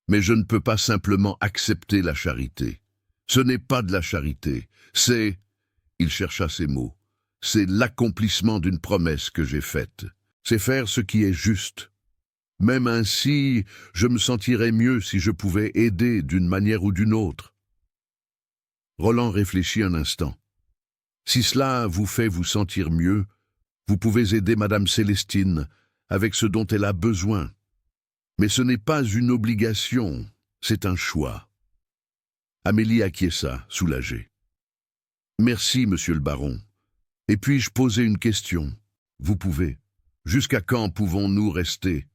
[SPEAKER 1] Mais je ne peux pas simplement accepter la charité. Ce n'est pas de la charité, c'est... » Il chercha ses mots. C'est l'accomplissement d'une promesse que j'ai faite. C'est faire ce qui est juste. Même ainsi, je me sentirais mieux si je pouvais aider d'une manière ou d'une autre. Roland réfléchit un instant. Si cela vous fait vous sentir mieux, vous pouvez aider Madame Célestine avec ce dont elle a besoin. Mais ce n'est pas une obligation, c'est un choix. Amélie acquiesça, soulagée. Merci, monsieur le baron. Et puis-je poser une question? Vous pouvez. Jusqu'à quand pouvons-nous rester?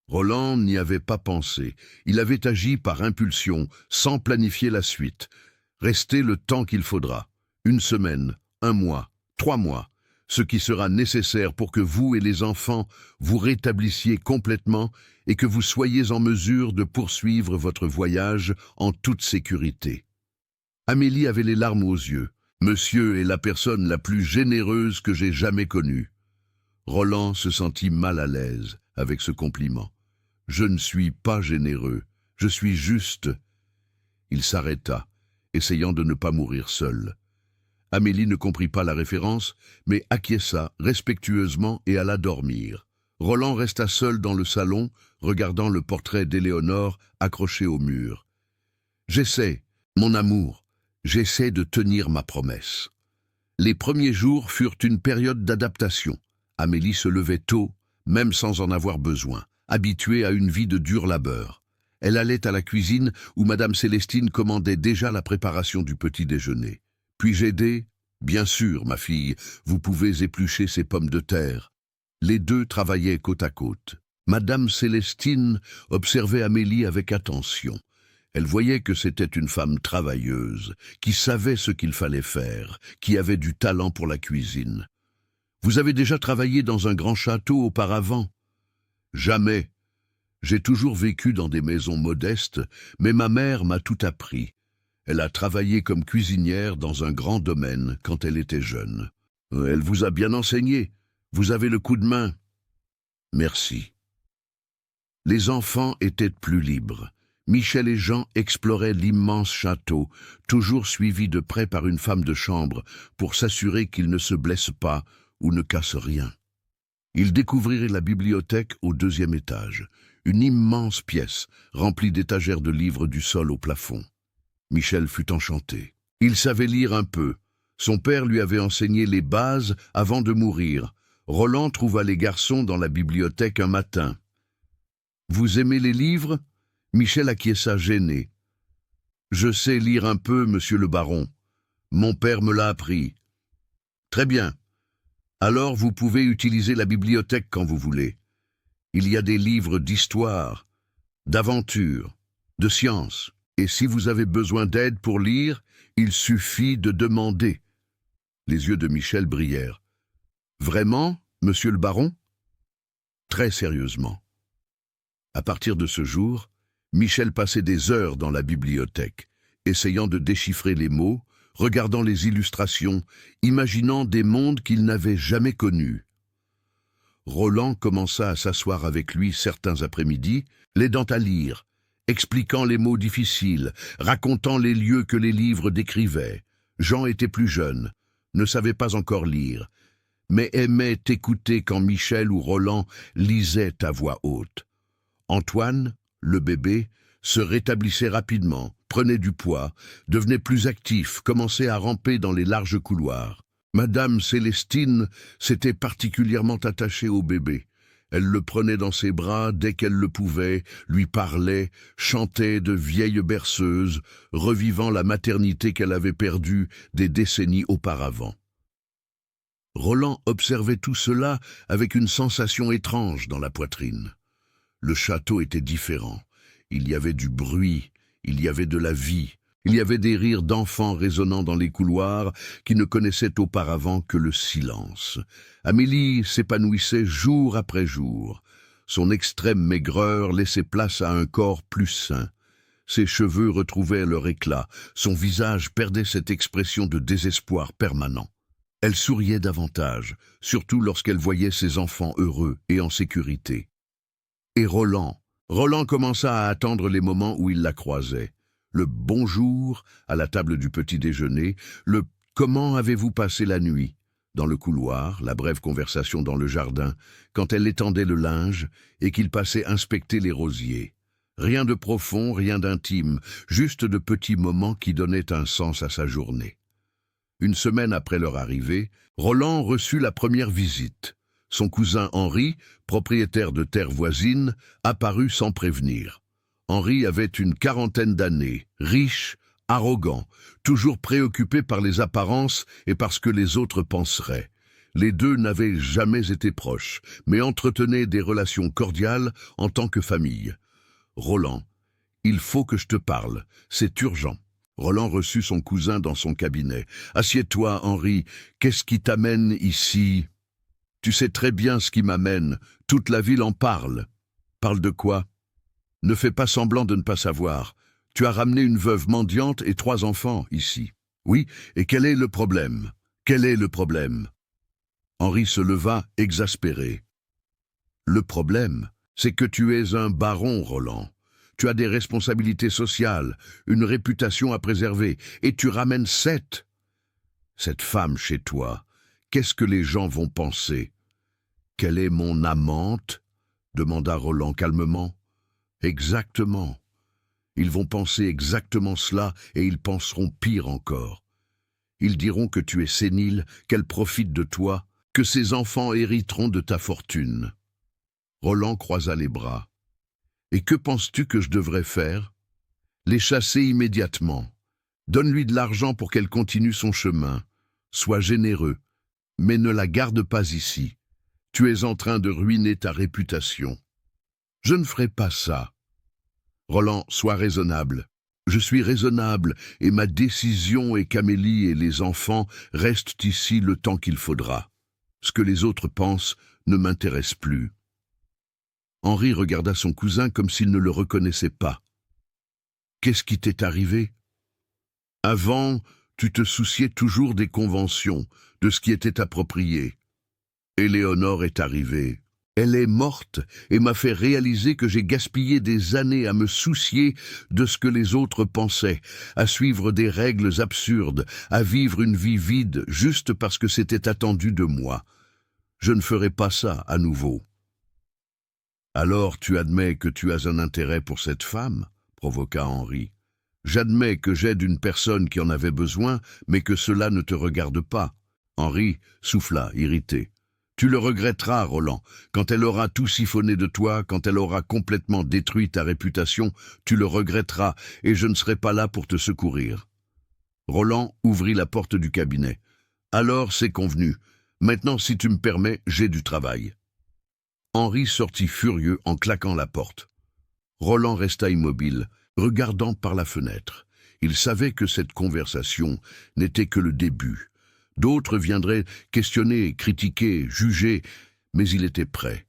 [SPEAKER 1] Roland n'y avait pas pensé. Il avait agi par impulsion, sans planifier la suite. Rester le temps qu'il faudra. 1 semaine, 1 mois, 3 mois. Ce qui sera nécessaire pour que vous et les enfants vous rétablissiez complètement et que vous soyez en mesure de poursuivre votre voyage en toute sécurité. Amélie avait les larmes aux yeux. Monsieur est la personne la plus généreuse que j'ai jamais connue. Roland se sentit mal à l'aise avec ce compliment. Je ne suis pas généreux, je suis juste. Il s'arrêta, essayant de ne pas mourir seul. Amélie ne comprit pas la référence, mais acquiesça respectueusement et alla dormir. Roland resta seul dans le salon, regardant le portrait d'Éléonore accroché au mur. J'essaie, mon amour, j'essaie de tenir ma promesse. Les premiers jours furent une période d'adaptation. Amélie se levait tôt, même sans en avoir besoin, habituée à une vie de dur labeur. Elle allait à la cuisine où Madame Célestine commandait déjà la préparation du petit déjeuner. Puis-je aider? Bien sûr, ma fille, vous pouvez éplucher ces pommes de terre. Les deux travaillaient côte à côte. Madame Célestine observait Amélie avec attention. Elle voyait que c'était une femme travailleuse, qui savait ce qu'il fallait faire, qui avait du talent pour la cuisine. Vous avez déjà travaillé dans un grand château auparavant? Jamais. J'ai toujours vécu dans des maisons modestes, mais ma mère m'a tout appris. Elle a travaillé comme cuisinière dans un grand domaine quand elle était jeune. Elle vous a bien enseigné. Vous avez le coup de main. Merci. Les enfants étaient plus libres. Michel et Jean exploraient l'immense château, toujours suivis de près par une femme de chambre, pour s'assurer qu'ils ne se blessent pas ou ne cassent rien. Ils découvrirent la bibliothèque au 2e étage, une immense pièce remplie d'étagères de livres du sol au plafond. Michel fut enchanté. Il savait lire un peu. Son père lui avait enseigné les bases avant de mourir. Roland trouva les garçons dans la bibliothèque un matin. « Vous aimez les livres ?» Michel acquiesça gêné. « Je sais lire un peu, monsieur le baron. Mon père me l'a appris. »« Très bien. Alors vous pouvez utiliser la bibliothèque quand vous voulez. Il y a des livres d'histoire, d'aventure, de science. Et si vous avez besoin d'aide pour lire, il suffit de demander. » Les yeux de Michel brillèrent. « Vraiment, monsieur le baron ?» Très sérieusement. À partir de ce jour, Michel passait des heures dans la bibliothèque, essayant de déchiffrer les mots, regardant les illustrations, imaginant des mondes qu'il n'avait jamais connus. Roland commença à s'asseoir avec lui certains après-midi, l'aidant à lire, expliquant les mots difficiles, racontant les lieux que les livres décrivaient. Jean était plus jeune, ne savait pas encore lire, mais aimait écouter quand Michel ou Roland lisaient à voix haute. Antoine, le bébé, se rétablissait rapidement, prenait du poids, devenait plus actif, commençait à ramper dans les larges couloirs. Madame Célestine s'était particulièrement attachée au bébé. Elle le prenait dans ses bras dès qu'elle le pouvait, lui parlait, chantait de vieilles berceuses, revivant la maternité qu'elle avait perdue des décennies auparavant. Roland observait tout cela avec une sensation étrange dans la poitrine. Le château était différent. Il y avait du bruit, il y avait de la vie, il y avait des rires d'enfants résonnant dans les couloirs qui ne connaissaient auparavant que le silence. Amélie s'épanouissait jour après jour. Son extrême maigreur laissait place à un corps plus sain. Ses cheveux retrouvaient leur éclat, son visage perdait cette expression de désespoir permanent. Elle souriait davantage, surtout lorsqu'elle voyait ses enfants heureux et en sécurité. Et Roland commença à attendre les moments où il la croisait. Le bonjour à la table du petit déjeuner, le comment avez-vous passé la nuit, dans le couloir, la brève conversation dans le jardin, quand elle étendait le linge et qu'il passait inspecter les rosiers. Rien de profond, rien d'intime, juste de petits moments qui donnaient un sens à sa journée. Une semaine après leur arrivée, Roland reçut la première visite. Son cousin Henri, propriétaire de terres voisines, apparut sans prévenir. Henri avait une quarantaine d'années, riche, arrogant, toujours préoccupé par les apparences et par ce que les autres penseraient. Les deux n'avaient jamais été proches, mais entretenaient des relations cordiales en tant que famille. « Roland, il faut que je te parle, c'est urgent. » Roland reçut son cousin dans son cabinet. « Assieds-toi, Henri, qu'est-ce qui t'amène ici ?»« Tu sais très bien ce qui m'amène, toute la ville en parle. »« Parle de quoi ?»« Ne fais pas semblant de ne pas savoir. Tu as ramené une veuve mendiante et 3 enfants ici. »« Oui, et quel est le problème ? Quel est le problème ?» Henri se leva, exaspéré. « Le problème, c'est que tu es un baron, Roland. Tu as des responsabilités sociales, une réputation à préserver, et tu ramènes 7. Cette femme chez toi, qu'est-ce que les gens vont penser ? Quelle est mon amante ? Demanda Roland calmement. Exactement. Ils vont penser exactement cela, et ils penseront pire encore. Ils diront que tu es sénile, qu'elle profite de toi, que ses enfants hériteront de ta fortune. Roland croisa les bras. Et que penses-tu que je devrais faire ? Les chasser immédiatement. Donne-lui de l'argent pour qu'elle continue son chemin. Sois généreux, mais ne la garde pas ici. Tu es en train de ruiner ta réputation. Je ne ferai pas ça. Roland, sois raisonnable. Je suis raisonnable et ma décision est qu'Amélie et les enfants restent ici le temps qu'il faudra. Ce que les autres pensent ne m'intéresse plus. Henri regarda son cousin comme s'il ne le reconnaissait pas. « Qu'est-ce qui t'est arrivé ? Avant, tu te souciais toujours des conventions, de ce qui était approprié. Éléonore est arrivée. Elle est morte et m'a fait réaliser que j'ai gaspillé des années à me soucier de ce que les autres pensaient, à suivre des règles absurdes, à vivre une vie vide juste parce que c'était attendu de moi. Je ne ferai pas ça à nouveau. » « Alors tu admets que tu as un intérêt pour cette femme ?» provoqua Henri. « J'admets que j'aide une personne qui en avait besoin, mais que cela ne te regarde pas. » Henri souffla, irrité. « Tu le regretteras, Roland. Quand elle aura tout siphonné de toi, quand elle aura complètement détruit ta réputation, tu le regretteras, et je ne serai pas là pour te secourir. » Roland ouvrit la porte du cabinet. « Alors c'est convenu. Maintenant, si tu me permets, j'ai du travail. » Henri sortit furieux en claquant la porte. Roland resta immobile, regardant par la fenêtre. Il savait que cette conversation n'était que le début. D'autres viendraient questionner, critiquer, juger, mais il était prêt.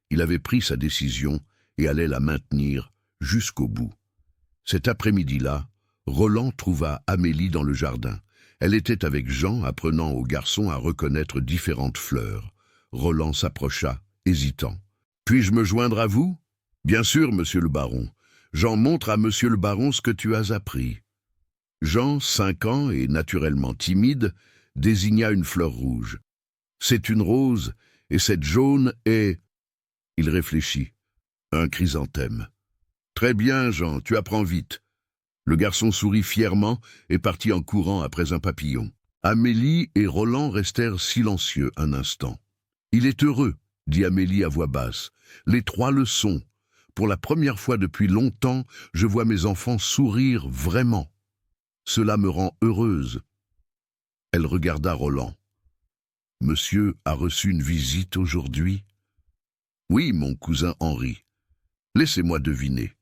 [SPEAKER 1] Il avait pris sa décision et allait la maintenir jusqu'au bout. Cet après-midi-là, Roland trouva Amélie dans le jardin. Elle était avec Jean, apprenant au garçon à reconnaître différentes fleurs. Roland s'approcha, hésitant. « Puis-je me joindre à vous ? » ?»« Bien sûr, monsieur le baron. Jean, montre à monsieur le baron ce que tu as appris. » Jean, 5 ans et naturellement timide, désigna une fleur rouge. « C'est une rose, et cette jaune est... » Il réfléchit. « Un chrysanthème. »« Très bien, Jean, tu apprends vite. » Le garçon sourit fièrement et partit en courant après un papillon. Amélie et Roland restèrent silencieux un instant. « Il est heureux, » dit Amélie à voix basse. « Les 3 le sont. Pour la première fois depuis longtemps, je vois mes enfants sourire vraiment. Cela me rend heureuse. » Elle regarda Roland. « Monsieur a reçu une visite aujourd'hui ?»« Oui, mon cousin Henri. Laissez-moi deviner.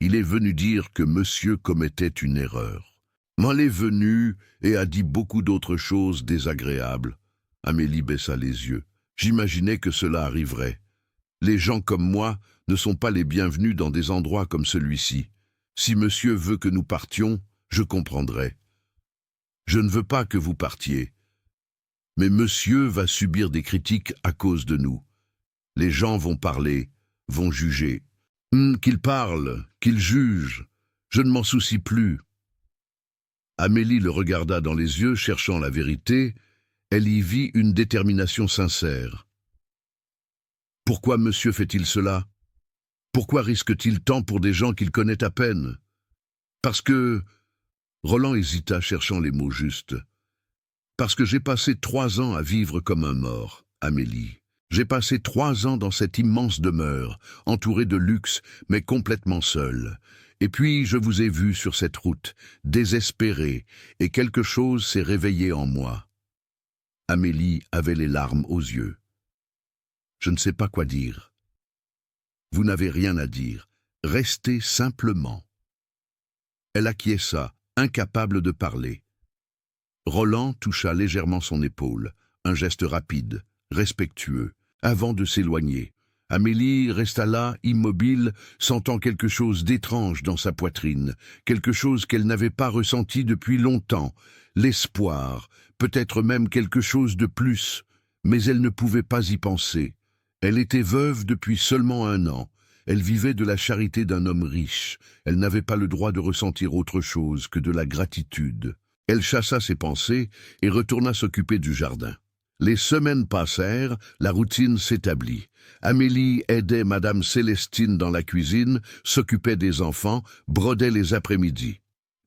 [SPEAKER 1] Il est venu dire que monsieur commettait une erreur. M'en est venu et a dit beaucoup d'autres choses désagréables. » Amélie baissa les yeux. « J'imaginais que cela arriverait. Les gens comme moi ne sont pas les bienvenus dans des endroits comme celui-ci. Si monsieur veut que nous partions, je comprendrai. Je ne veux pas que vous partiez. Mais monsieur va subir des critiques à cause de nous. Les gens vont parler, vont juger. Qu'ils parlent, qu'ils jugent, je ne m'en soucie plus. » Amélie le regarda dans les yeux, cherchant la vérité, Elle y vit une détermination sincère. Pourquoi monsieur fait-il cela? Pourquoi risque-t-il tant pour des gens qu'il connaît à peine? Parce que... Roland hésita, cherchant les mots justes. Parce que j'ai passé 3 ans à vivre comme un mort, Amélie. J'ai passé 3 ans dans cette immense demeure, entouré de luxe, mais complètement seul. Et puis je vous ai vu sur cette route, désespéré, et quelque chose s'est réveillé en moi. Amélie avait les larmes aux yeux. Je ne sais pas quoi dire. Vous n'avez rien à dire. Restez simplement. Elle acquiesça, incapable de parler. Roland toucha légèrement son épaule, un geste rapide, respectueux, avant de s'éloigner. Amélie resta là, immobile, sentant quelque chose d'étrange dans sa poitrine, quelque chose qu'elle n'avait pas ressenti depuis longtemps, l'espoir, peut-être même quelque chose de plus, mais elle ne pouvait pas y penser. Elle était veuve depuis seulement 1 an. Elle vivait de la charité d'un homme riche. Elle n'avait pas le droit de ressentir autre chose que de la gratitude. Elle chassa ses pensées et retourna s'occuper du jardin. Les semaines passèrent, la routine s'établit. Amélie aidait Madame Célestine dans la cuisine, s'occupait des enfants, brodait les après-midi.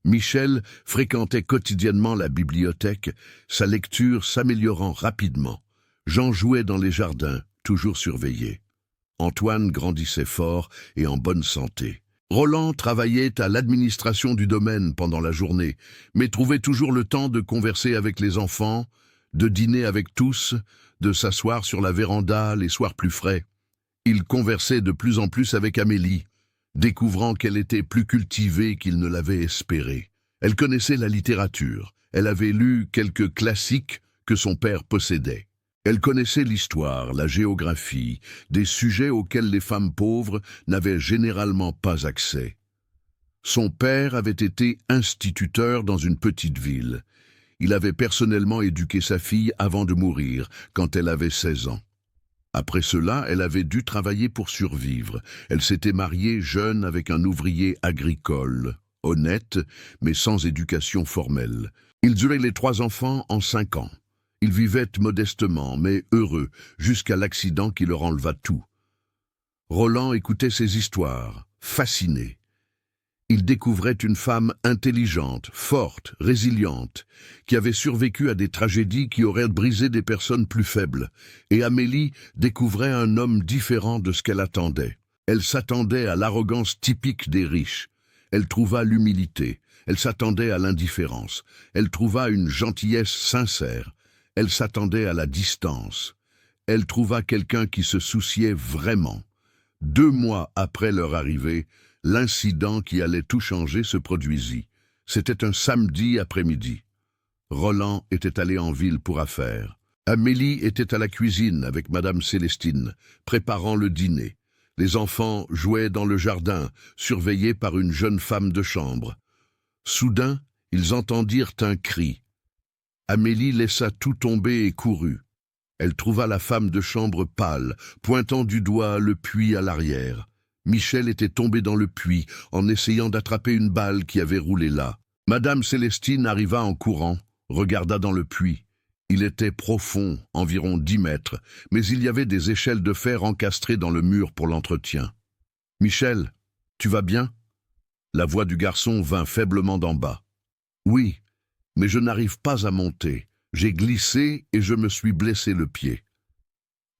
[SPEAKER 1] Michel fréquentait quotidiennement la bibliothèque, sa lecture s'améliorant rapidement. Jean jouait dans les jardins, toujours surveillé. Antoine grandissait fort et en bonne santé. Roland travaillait à l'administration du domaine pendant la journée, mais trouvait toujours le temps de converser avec les enfants, de dîner avec tous, de s'asseoir sur la véranda les soirs plus frais. Il conversait de plus en plus avec Amélie, découvrant qu'elle était plus cultivée qu'il ne l'avait espéré. Elle connaissait la littérature, elle avait lu quelques classiques que son père possédait. Elle connaissait l'histoire, la géographie, des sujets auxquels les femmes pauvres n'avaient généralement pas accès. Son père avait été instituteur dans une petite ville. Il avait personnellement éduqué sa fille avant de mourir, quand elle avait 16 ans. Après cela, elle avait dû travailler pour survivre. Elle s'était mariée jeune avec un ouvrier agricole, honnête, mais sans éducation formelle. Ils eurent les 3 enfants en 5 ans. Ils vivaient modestement, mais heureux, jusqu'à l'accident qui leur enleva tout. Roland écoutait ces histoires, fasciné. Il découvrait une femme intelligente, forte, résiliente, qui avait survécu à des tragédies qui auraient brisé des personnes plus faibles, et Amélie découvrait un homme différent de ce qu'elle attendait. Elle s'attendait à l'arrogance typique des riches. Elle trouva l'humilité. Elle s'attendait à l'indifférence. Elle trouva une gentillesse sincère. Elle s'attendait à la distance. Elle trouva quelqu'un qui se souciait vraiment. 2 mois après leur arrivée, l'incident qui allait tout changer se produisit. C'était un samedi après-midi. Roland était allé en ville pour affaires. Amélie était à la cuisine avec Madame Célestine, préparant le dîner. Les enfants jouaient dans le jardin, surveillés par une jeune femme de chambre. Soudain, ils entendirent un cri. Amélie laissa tout tomber et courut. Elle trouva la femme de chambre pâle, pointant du doigt le puits à l'arrière. Michel était tombé dans le puits en essayant d'attraper une balle qui avait roulé là. Madame Célestine arriva en courant, regarda dans le puits. Il était profond, environ 10 mètres, mais il y avait des échelles de fer encastrées dans le mur pour l'entretien. « Michel, tu vas bien ?» La voix du garçon vint faiblement d'en bas. « Oui. Mais je n'arrive pas à monter. J'ai glissé et je me suis blessé le pied. »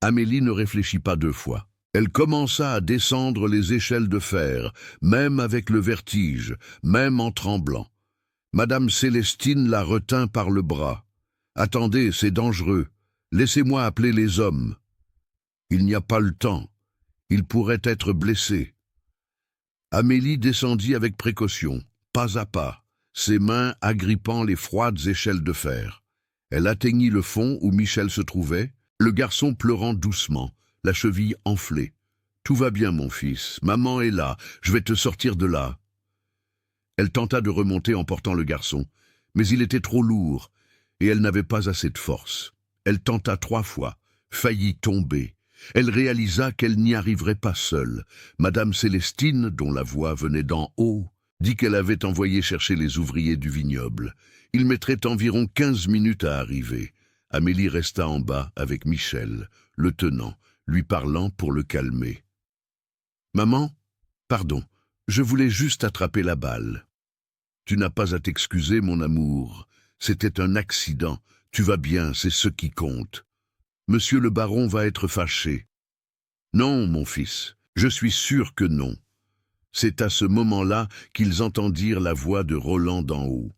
[SPEAKER 1] Amélie ne réfléchit pas 2 fois. Elle commença à descendre les échelles de fer, même avec le vertige, même en tremblant. Madame Célestine la retint par le bras. « Attendez, c'est dangereux. Laissez-moi appeler les hommes. » « Il n'y a pas le temps. Il pourrait être blessé. » Amélie descendit avec précaution, pas à pas, ses mains agrippant les froides échelles de fer. Elle atteignit le fond où Michel se trouvait, le garçon pleurant doucement, la cheville enflée. « Tout va bien, mon fils. Maman est là. Je vais te sortir de là. » Elle tenta de remonter en portant le garçon, mais il était trop lourd, et elle n'avait pas assez de force. Elle tenta 3 fois, faillit tomber. Elle réalisa qu'elle n'y arriverait pas seule. Madame Célestine, dont la voix venait d'en haut, dit qu'elle avait envoyé chercher les ouvriers du vignoble. Ils mettraient environ 15 minutes à arriver. Amélie resta en bas avec Michel, le tenant, lui parlant pour le calmer. « Maman, pardon, je voulais juste attraper la balle. »« Tu n'as pas à t'excuser, mon amour. C'était un accident. Tu vas bien, c'est ce qui compte. Monsieur le baron va être fâché. »« Non, mon fils, je suis sûr que non. » C'est à ce moment-là qu'ils entendirent la voix de Roland d'en haut.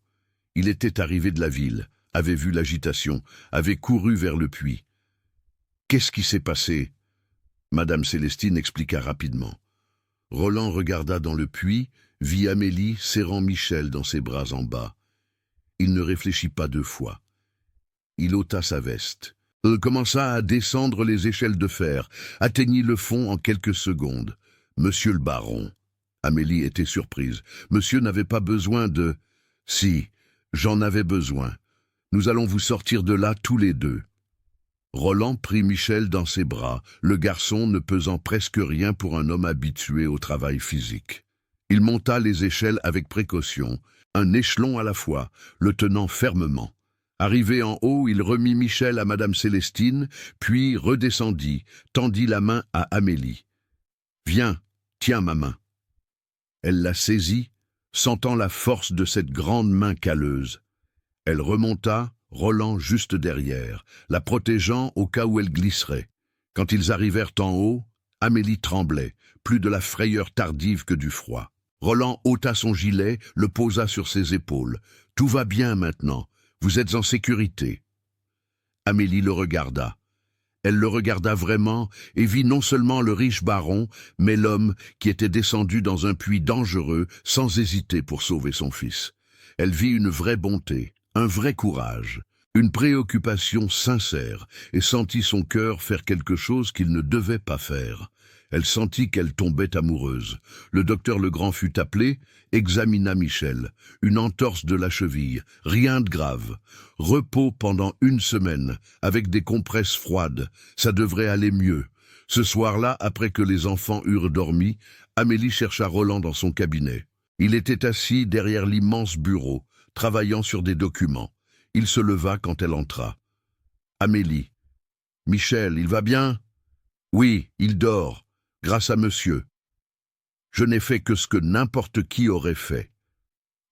[SPEAKER 1] Il était arrivé de la ville, avait vu l'agitation, avait couru vers le puits. « Qu'est-ce qui s'est passé ?» Madame Célestine expliqua rapidement. Roland regarda dans le puits, vit Amélie serrant Michel dans ses bras en bas. Il ne réfléchit pas 2 fois. Il ôta sa veste. Il commença à descendre les échelles de fer, atteignit le fond en quelques secondes. « Monsieur le baron !» Amélie était surprise. « Monsieur n'avait pas besoin de... »« Si, j'en avais besoin. Nous allons vous sortir de là tous les deux. » Roland prit Michel dans ses bras, le garçon ne pesant presque rien pour un homme habitué au travail physique. Il monta les échelles avec précaution, un échelon à la fois, le tenant fermement. Arrivé en haut, il remit Michel à Madame Célestine, puis redescendit, tendit la main à Amélie. « Viens, tiens ma main. » Elle la saisit, sentant la force de cette grande main calleuse. Elle remonta, Roland juste derrière, la protégeant au cas où elle glisserait. Quand ils arrivèrent en haut, Amélie tremblait, plus de la frayeur tardive que du froid. Roland ôta son gilet, le posa sur ses épaules. « Tout va bien maintenant, vous êtes en sécurité. » Amélie le regarda. Elle le regarda vraiment et vit non seulement le riche baron, mais l'homme qui était descendu dans un puits dangereux sans hésiter pour sauver son fils. Elle vit une vraie bonté, un vrai courage, une préoccupation sincère et sentit son cœur faire quelque chose qu'il ne devait pas faire. Elle sentit qu'elle tombait amoureuse. Le docteur Legrand fut appelé, examina Michel. Une entorse de la cheville, rien de grave. Repos pendant 1 semaine, avec des compresses froides. Ça devrait aller mieux. Ce soir-là, après que les enfants eurent dormi, Amélie chercha Roland dans son cabinet. Il était assis derrière l'immense bureau, travaillant sur des documents. Il se leva quand elle entra. « Amélie. »« Michel, il va bien ?»« Oui, il dort. Grâce à monsieur. Je n'ai fait que ce que n'importe qui aurait fait. » »«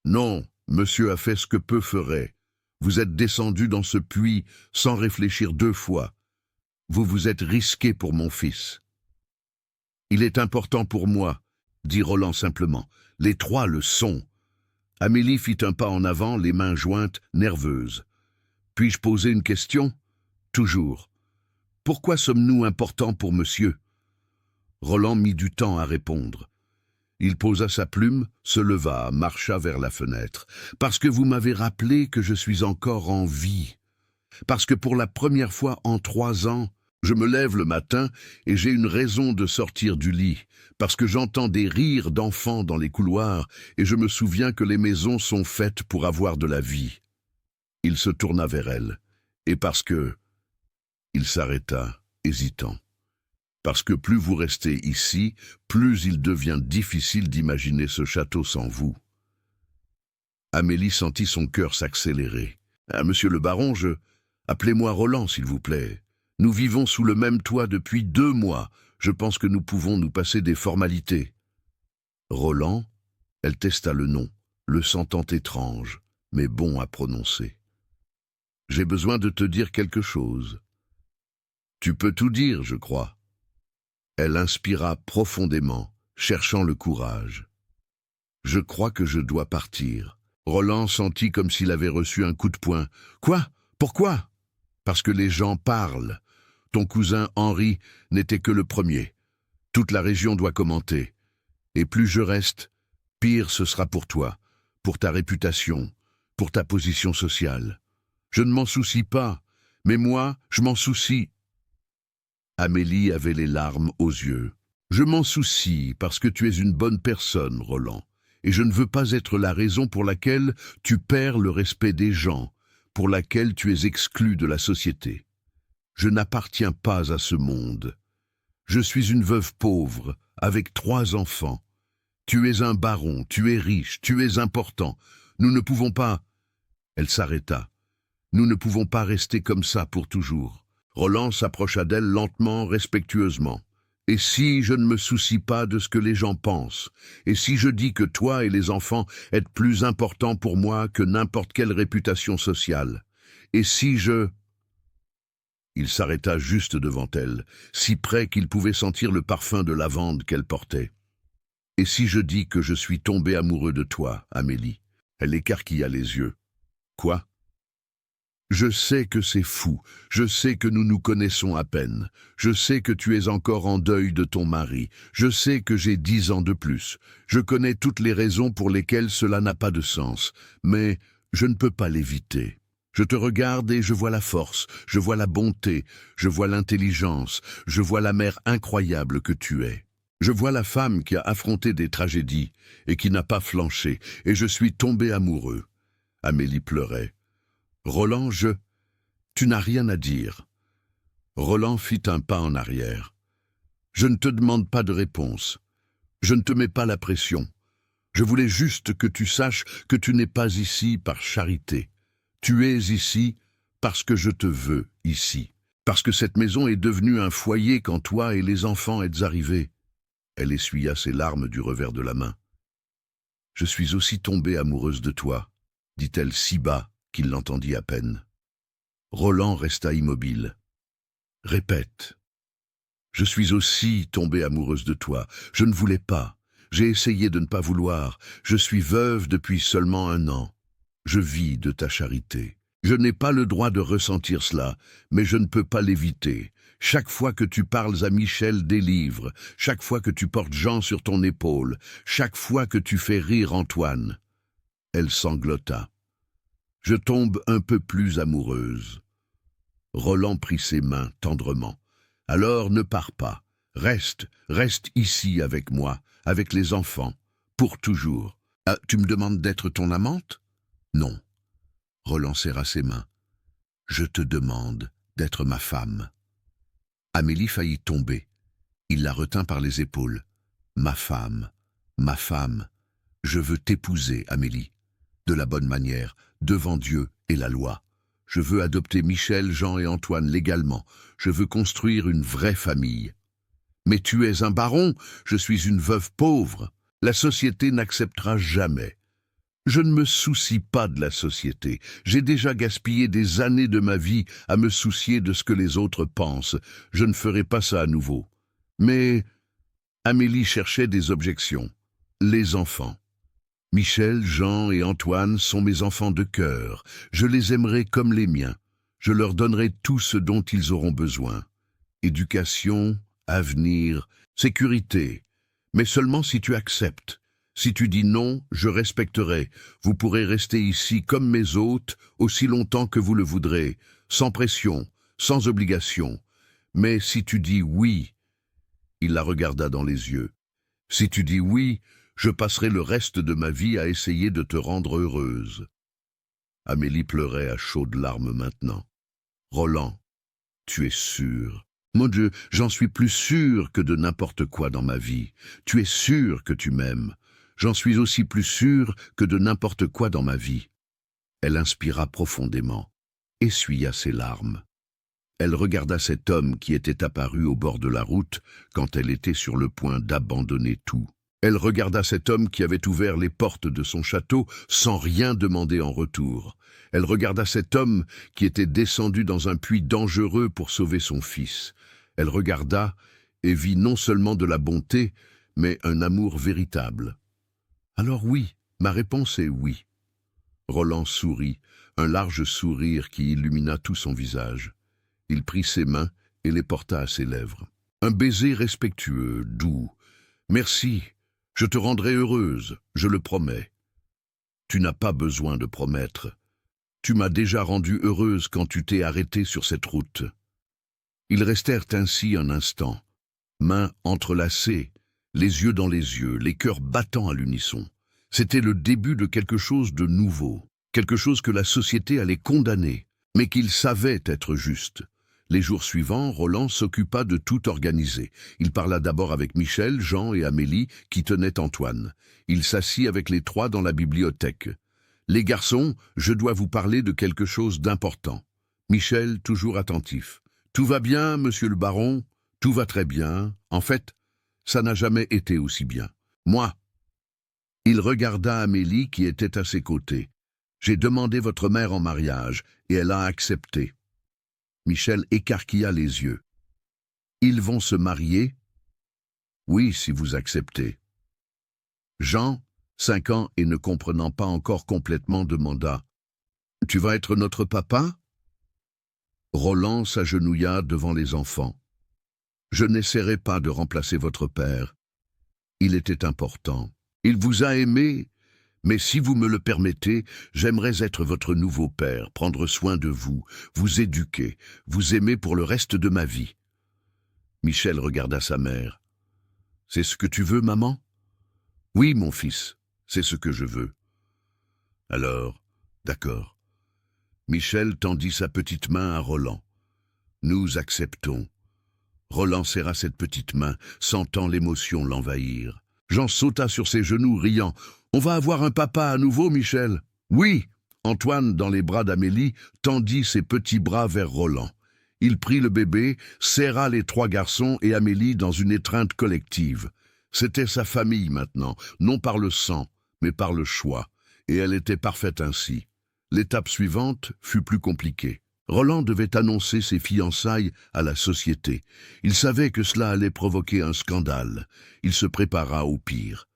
[SPEAKER 1] Non, monsieur a fait ce que peu ferait. Vous êtes descendu dans ce puits sans réfléchir 2 fois. Vous vous êtes risqué pour mon fils. »« Il est important pour moi, » dit Roland simplement. « Les 3 le sont. » Amélie fit un pas en avant, les mains jointes, nerveuse. « Puis-je poser une question ?»« Toujours. Pourquoi sommes-nous importants pour monsieur ?» Roland mit du temps à répondre. Il posa sa plume, se leva, marcha vers la fenêtre. « Parce que vous m'avez rappelé que je suis encore en vie. Parce que pour la première fois en 3 ans, je me lève le matin et j'ai une raison de sortir du lit. Parce que j'entends des rires d'enfants dans les couloirs et je me souviens que les maisons sont faites pour avoir de la vie. » Il se tourna vers elle. Et parce que... Il s'arrêta, hésitant. Parce que plus vous restez ici, plus il devient difficile d'imaginer ce château sans vous. Amélie sentit son cœur s'accélérer. « Ah, monsieur le baron, Appelez-moi Roland, s'il vous plaît. Nous vivons sous le même toit depuis 2 mois. Je pense que nous pouvons nous passer des formalités. » Roland, elle testa le nom, le sentant étrange, mais bon à prononcer. « J'ai besoin de te dire quelque chose. »« Tu peux tout dire, je crois. » Elle inspira profondément, cherchant le courage. « Je crois que je dois partir. » Roland sentit comme s'il avait reçu un coup de poing. « Quoi? Pourquoi? » ?»« Parce que les gens parlent. Ton cousin Henri n'était que le premier. Toute la région doit commenter. Et plus je reste, pire ce sera pour toi, pour ta réputation, pour ta position sociale. Je ne m'en soucie pas, mais moi, je m'en soucie. » Amélie avait les larmes aux yeux. « Je m'en soucie parce que tu es une bonne personne, Roland, et je ne veux pas être la raison pour laquelle tu perds le respect des gens, pour laquelle tu es exclu de la société. Je n'appartiens pas à ce monde. Je suis une veuve pauvre, avec 3 enfants. Tu es un baron, tu es riche, tu es important. Nous ne pouvons pas... » Elle s'arrêta. Nous ne pouvons pas rester comme ça pour toujours. Roland s'approcha d'elle lentement, respectueusement. Et si je ne me soucie pas de ce que les gens pensent, et si je dis que toi et les enfants êtes plus importants pour moi que n'importe quelle réputation sociale, et si je... Il s'arrêta juste devant elle, si près qu'il pouvait sentir le parfum de lavande qu'elle portait. Et si je dis que je suis tombé amoureux de toi, Amélie? Elle écarquilla les yeux. Quoi? Je sais que c'est fou, je sais que nous nous connaissons à peine, je sais que tu es encore en deuil de ton mari, je sais que j'ai 10 ans de plus, je connais toutes les raisons pour lesquelles cela n'a pas de sens, mais je ne peux pas l'éviter. Je te regarde et je vois la force, je vois la bonté, je vois l'intelligence, je vois la mère incroyable que tu es. Je vois la femme qui a affronté des tragédies et qui n'a pas flanché, et je suis tombé amoureux. Amélie pleurait. Roland, Tu n'as rien à dire. Roland fit un pas en arrière. Je ne te demande pas de réponse. Je ne te mets pas la pression. Je voulais juste que tu saches que tu n'es pas ici par charité. Tu es ici parce que je te veux ici. Parce que cette maison est devenue un foyer quand toi et les enfants êtes arrivés. Elle essuya ses larmes du revers de la main. Je suis aussi tombée amoureuse de toi, dit-elle si bas qu'il l'entendit à peine. Roland resta immobile. Répète. Je suis aussi tombée amoureuse de toi. Je ne voulais pas. J'ai essayé de ne pas vouloir. Je suis veuve depuis seulement 1 an. Je vis de ta charité. Je n'ai pas le droit de ressentir cela, mais je ne peux pas l'éviter. Chaque fois que tu parles à Michel des livres, chaque fois que tu portes Jean sur ton épaule, chaque fois que tu fais rire Antoine. Elle sanglota. Je tombe un peu plus amoureuse. Roland prit ses mains tendrement. Alors ne pars pas. Reste ici avec moi, avec les enfants, pour toujours. Ah, tu me demandes d'être ton amante? Non. Roland serra ses mains. Je te demande d'être ma femme. Amélie faillit tomber. Il la retint par les épaules. Ma femme, je veux t'épouser, Amélie. De la bonne manière, devant Dieu et la loi. Je veux adopter Michel, Jean et Antoine légalement. Je veux construire une vraie famille. Mais tu es un baron, je suis une veuve pauvre. La société n'acceptera jamais. Je ne me soucie pas de la société. J'ai déjà gaspillé des années de ma vie à me soucier de ce que les autres pensent. Je ne ferai pas ça à nouveau. Mais Amélie cherchait des objections. Les enfants. Michel, Jean et Antoine sont mes enfants de cœur. Je les aimerai comme les miens. Je leur donnerai tout ce dont ils auront besoin. Éducation, avenir, sécurité. Mais seulement si tu acceptes. Si tu dis non, je respecterai. Vous pourrez rester ici comme mes hôtes aussi longtemps que vous le voudrez, sans pression, sans obligation. Mais si tu dis oui, il la regarda dans les yeux. Si tu dis oui, je passerai le reste de ma vie à essayer de te rendre heureuse. Amélie pleurait à chaudes larmes maintenant. Roland, tu es sûr? Mon Dieu, j'en suis plus sûr que de n'importe quoi dans ma vie. Tu es sûr que tu m'aimes. J'en suis aussi plus sûr que de n'importe quoi dans ma vie. Elle inspira profondément, essuya ses larmes. Elle regarda cet homme qui était apparu au bord de la route quand elle était sur le point d'abandonner tout. Elle regarda cet homme qui avait ouvert les portes de son château sans rien demander en retour. Elle regarda cet homme qui était descendu dans un puits dangereux pour sauver son fils. Elle regarda et vit non seulement de la bonté, mais un amour véritable. Alors oui, ma réponse est oui. Roland sourit, un large sourire qui illumina tout son visage. Il prit ses mains et les porta à ses lèvres. Un baiser respectueux, doux. Merci, je te rendrai heureuse, je le promets. Tu n'as pas besoin de promettre. Tu m'as déjà rendue heureuse quand tu t'es arrêtée sur cette route. Ils restèrent ainsi un instant, mains entrelacées, les yeux dans les yeux, les cœurs battant à l'unisson. C'était le début de quelque chose de nouveau, quelque chose que la société allait condamner, mais qu'ils savaient être juste. Les jours suivants, Roland s'occupa de tout organiser. Il parla d'abord avec Michel, Jean et Amélie, qui tenaient Antoine. Il s'assit avec les 3 dans la bibliothèque. Les garçons, je dois vous parler de quelque chose d'important. Michel, toujours attentif. Tout va bien, monsieur le baron? Tout va très bien. En fait, ça n'a jamais été aussi bien. Moi. Il regarda Amélie qui était à ses côtés. J'ai demandé votre mère en mariage et elle a accepté. Michel écarquilla les yeux. Ils vont se marier? Oui, si vous acceptez. Jean, 5 ans et ne comprenant pas encore complètement, demanda. Tu vas être notre papa? Roland s'agenouilla devant les enfants. Je n'essaierai pas de remplacer votre père. Il était important. Il vous a aimé, mais si vous me le permettez, j'aimerais être votre nouveau père, prendre soin de vous, vous éduquer, vous aimer pour le reste de ma vie. Michel regarda sa mère. C'est ce que tu veux, maman? Oui, mon fils, c'est ce que je veux. Alors, d'accord. Michel tendit sa petite main à Roland. Nous acceptons. Roland serra cette petite main, sentant l'émotion l'envahir. Jean sauta sur ses genoux, riant. « On va avoir un papa à nouveau, Michel ?» ?»« Oui !» Antoine, dans les bras d'Amélie, tendit ses petits bras vers Roland. Il prit le bébé, serra les 3 garçons et Amélie dans une étreinte collective. C'était sa famille maintenant, non par le sang, mais par le choix, et elle était parfaite ainsi. L'étape suivante fut plus compliquée. Roland devait annoncer ses fiançailles à la société. Il savait que cela allait provoquer un scandale. Il se prépara au pire.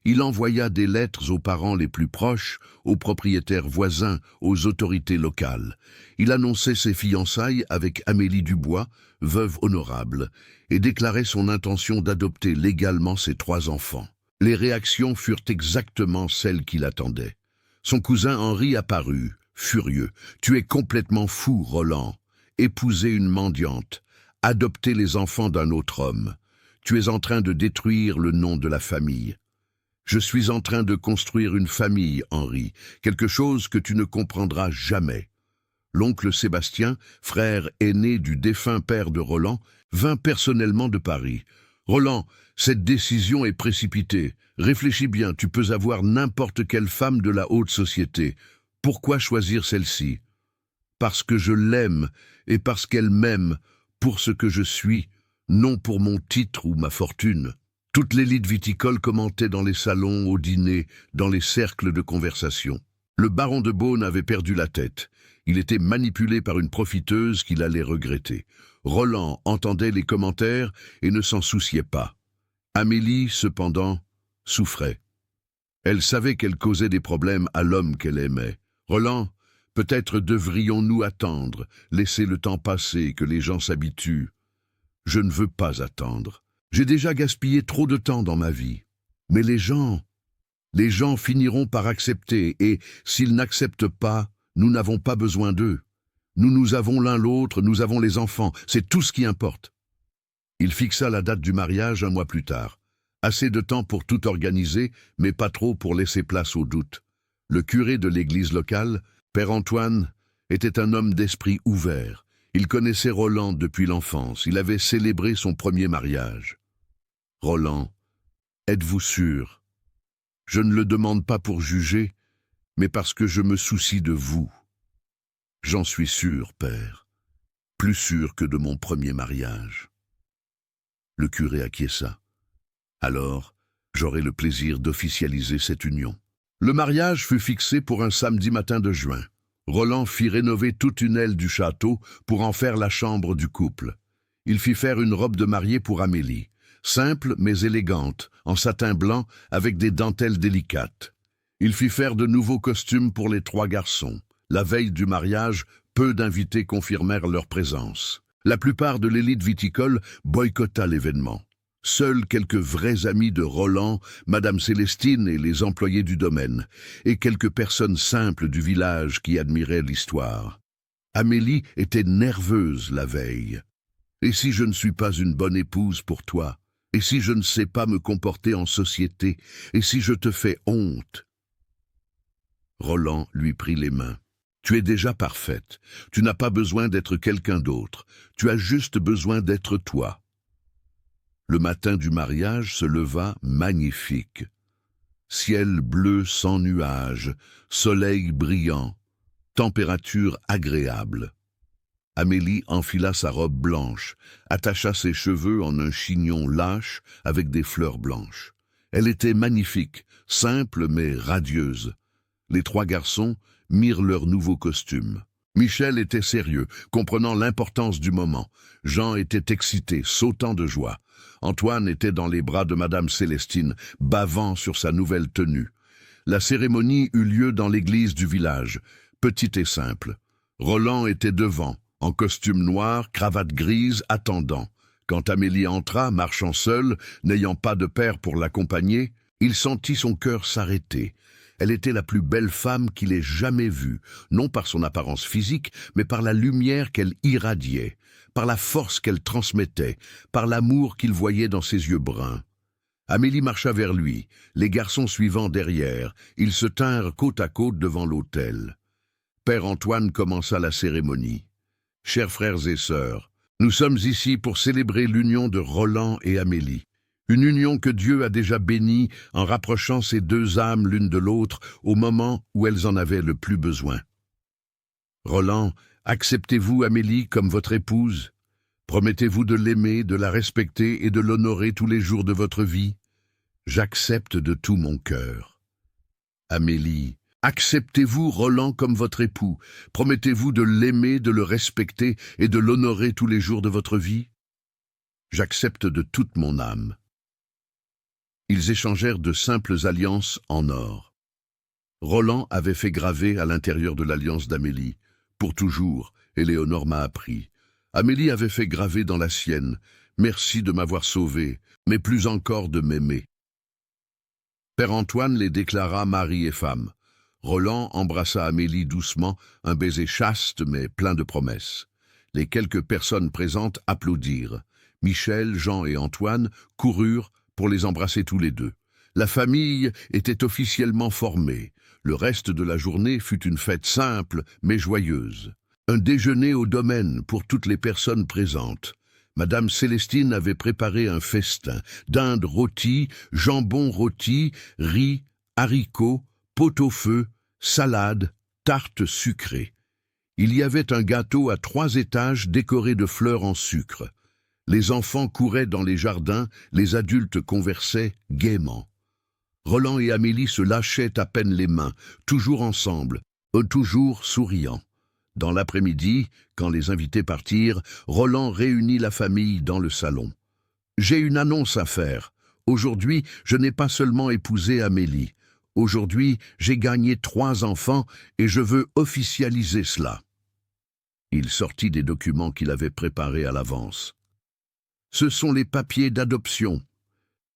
[SPEAKER 1] Il envoya des lettres aux parents les plus proches, aux propriétaires voisins, aux autorités locales. Il annonçait ses fiançailles avec Amélie Dubois, veuve honorable, et déclarait son intention d'adopter légalement ses 3 enfants. Les réactions furent exactement celles qu'il attendait. Son cousin Henri apparut, furieux. « Tu es complètement fou, Roland. Épouser une mendiante. Adopter les enfants d'un autre homme. Tu es en train de détruire le nom de la famille. » « Je suis en train de construire une famille, Henri, quelque chose que tu ne comprendras jamais. » L'oncle Sébastien, frère aîné du défunt père de Roland, vint personnellement de Paris. « Roland, cette décision est précipitée. Réfléchis bien, tu peux avoir n'importe quelle femme de la haute société. Pourquoi choisir celle-ci? Parce que je l'aime et parce qu'elle m'aime, pour ce que je suis, non pour mon titre ou ma fortune. » Toute l'élite viticole commentait dans les salons, au dîner, dans les cercles de conversation. Le baron de Beaune avait perdu la tête. Il était manipulé par une profiteuse qu'il allait regretter. Roland entendait les commentaires et ne s'en souciait pas. Amélie, cependant, souffrait. Elle savait qu'elle causait des problèmes à l'homme qu'elle aimait. « Roland, peut-être devrions-nous attendre, laisser le temps passer, que les gens s'habituent. Je ne veux pas attendre. J'ai déjà gaspillé trop de temps dans ma vie. Mais les gens finiront par accepter et, s'ils n'acceptent pas, nous n'avons pas besoin d'eux. Nous avons l'un l'autre, nous avons les enfants, c'est tout ce qui importe. » Il fixa la date du mariage 1 mois plus tard. Assez de temps pour tout organiser, mais pas trop pour laisser place au doute. Le curé de l'église locale, Père Antoine, était un homme d'esprit ouvert. Il connaissait Roland depuis l'enfance, il avait célébré son premier mariage. « Roland, êtes-vous sûr? Je ne le demande pas pour juger, mais parce que je me soucie de vous. »« J'en suis sûr, père, plus sûr que de mon premier mariage. » Le curé acquiesça. « Alors, j'aurai le plaisir d'officialiser cette union. » Le mariage fut fixé pour un samedi matin de juin. Roland fit rénover toute une aile du château pour en faire la chambre du couple. Il fit faire une robe de mariée pour Amélie, simple mais élégante, en satin blanc avec des dentelles délicates. Il fit faire de nouveaux costumes pour les 3 garçons. La veille du mariage, peu d'invités confirmèrent leur présence. La plupart de l'élite viticole boycotta l'événement. Seuls quelques vrais amis de Roland, Madame Célestine et les employés du domaine, et quelques personnes simples du village qui admiraient l'histoire. Amélie était nerveuse la veille. « Et si je ne suis pas une bonne épouse pour toi? Et si je ne sais pas me comporter en société? Et si je te fais honte ?» Roland lui prit les mains. « Tu es déjà parfaite. Tu n'as pas besoin d'être quelqu'un d'autre. Tu as juste besoin d'être toi. » Le matin du mariage se leva magnifique. Ciel bleu sans nuages, soleil brillant, température agréable. Amélie enfila sa robe blanche, attacha ses cheveux en un chignon lâche avec des fleurs blanches. Elle était magnifique, simple mais radieuse. Les trois garçons mirent leur nouveau costume. Michel était sérieux, comprenant l'importance du moment. Jean était excité, sautant de joie. Antoine était dans les bras de Madame Célestine, bavant sur sa nouvelle tenue. La cérémonie eut lieu dans l'église du village, petite et simple. Roland était devant, en costume noir, cravate grise, attendant. Quand Amélie entra, marchant seule, n'ayant pas de père pour l'accompagner, il sentit son cœur s'arrêter. Elle était la plus belle femme qu'il ait jamais vue, non par son apparence physique, mais par la lumière qu'elle irradiait, par la force qu'elle transmettait, par l'amour qu'il voyait dans ses yeux bruns. Amélie marcha vers lui, les garçons suivant derrière. Ils se tinrent côte à côte devant l'autel. Père Antoine commença la cérémonie. « Chers frères et sœurs, nous sommes ici pour célébrer l'union de Roland et Amélie. Une union que Dieu a déjà bénie en rapprochant ces deux âmes l'une de l'autre au moment où elles en avaient le plus besoin. Roland, acceptez-vous Amélie comme votre épouse? Promettez-vous de l'aimer, de la respecter et de l'honorer tous les jours de votre vie? J'accepte de tout mon cœur. Amélie, acceptez-vous Roland comme votre époux? Promettez-vous de l'aimer, de le respecter et de l'honorer tous les jours de votre vie? J'accepte de toute mon âme. Ils échangèrent de simples alliances en or. Roland avait fait graver à l'intérieur de l'alliance d'Amélie, « Pour toujours », Éléonore m'a appris. Amélie avait fait graver dans la sienne, « Merci de m'avoir sauvé, mais plus encore de m'aimer ». Père Antoine les déclara mari et femme. Roland embrassa Amélie doucement, un baiser chaste mais plein de promesses. Les quelques personnes présentes applaudirent. Michel, Jean et Antoine coururent pour les embrasser tous les deux. La famille était officiellement formée. Le reste de la journée fut une fête simple mais joyeuse. Un déjeuner au domaine pour toutes les personnes présentes. Madame Célestine avait préparé un festin, dinde rôtie, jambon rôti, riz, haricots, pot-au-feu, salade, tarte sucrée. Il y avait un gâteau à 3 étages décoré de fleurs en sucre. Les enfants couraient dans les jardins, les adultes conversaient gaiement. Roland et Amélie se lâchaient à peine les mains, toujours ensemble, toujours souriants. Dans l'après-midi, quand les invités partirent, Roland réunit la famille dans le salon. « J'ai une annonce à faire. Aujourd'hui, je n'ai pas seulement épousé Amélie. Aujourd'hui, j'ai gagné 3 enfants et je veux officialiser cela. » Il sortit des documents qu'il avait préparés à l'avance. Ce sont les papiers d'adoption.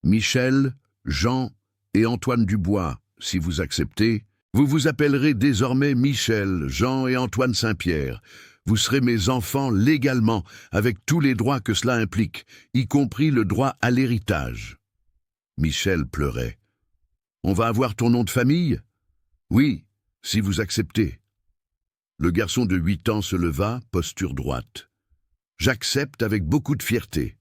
[SPEAKER 1] Michel, Jean et Antoine Dubois, si vous acceptez, vous vous appellerez désormais Michel, Jean et Antoine Saint-Pierre. Vous serez mes enfants légalement, avec tous les droits que cela implique, y compris le droit à l'héritage. Michel pleurait. « On va avoir ton nom de famille? »« Oui, si vous acceptez. » Le garçon de 8 ans se leva, posture droite. « J'accepte avec beaucoup de fierté. »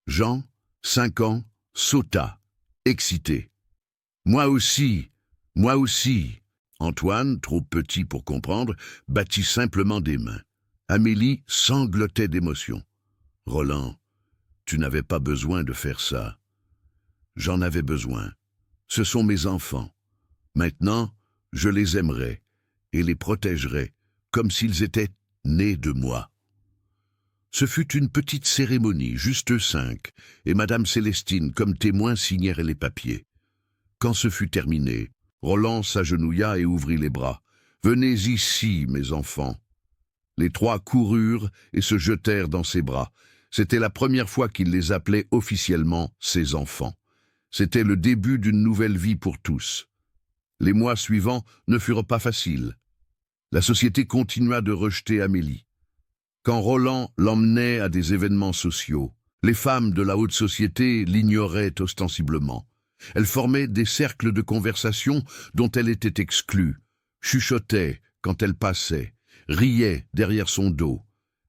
[SPEAKER 1] Jean, 5 ans, sauta, excité. « Moi aussi, moi aussi !» Antoine, trop petit pour comprendre, battit simplement des mains. Amélie sanglotait d'émotion. « Roland, tu n'avais pas besoin de faire ça. J'en avais besoin. Ce sont mes enfants. Maintenant, je les aimerai et les protégerai comme s'ils étaient nés de moi. » Ce fut une petite cérémonie, juste 5, et Madame Célestine, comme témoin, signèrent les papiers. Quand ce fut terminé, Roland s'agenouilla et ouvrit les bras. « Venez ici, mes enfants. » Les 3 coururent et se jetèrent dans ses bras. C'était la première fois qu'il les appelait officiellement ses enfants. C'était le début d'une nouvelle vie pour tous. Les mois suivants ne furent pas faciles. La société continua de rejeter Amélie. Quand Roland l'emmenait à des événements sociaux, les femmes de la haute société l'ignoraient ostensiblement. Elle formait des cercles de conversation dont elle était exclue, chuchotait quand elle passait, riait derrière son dos.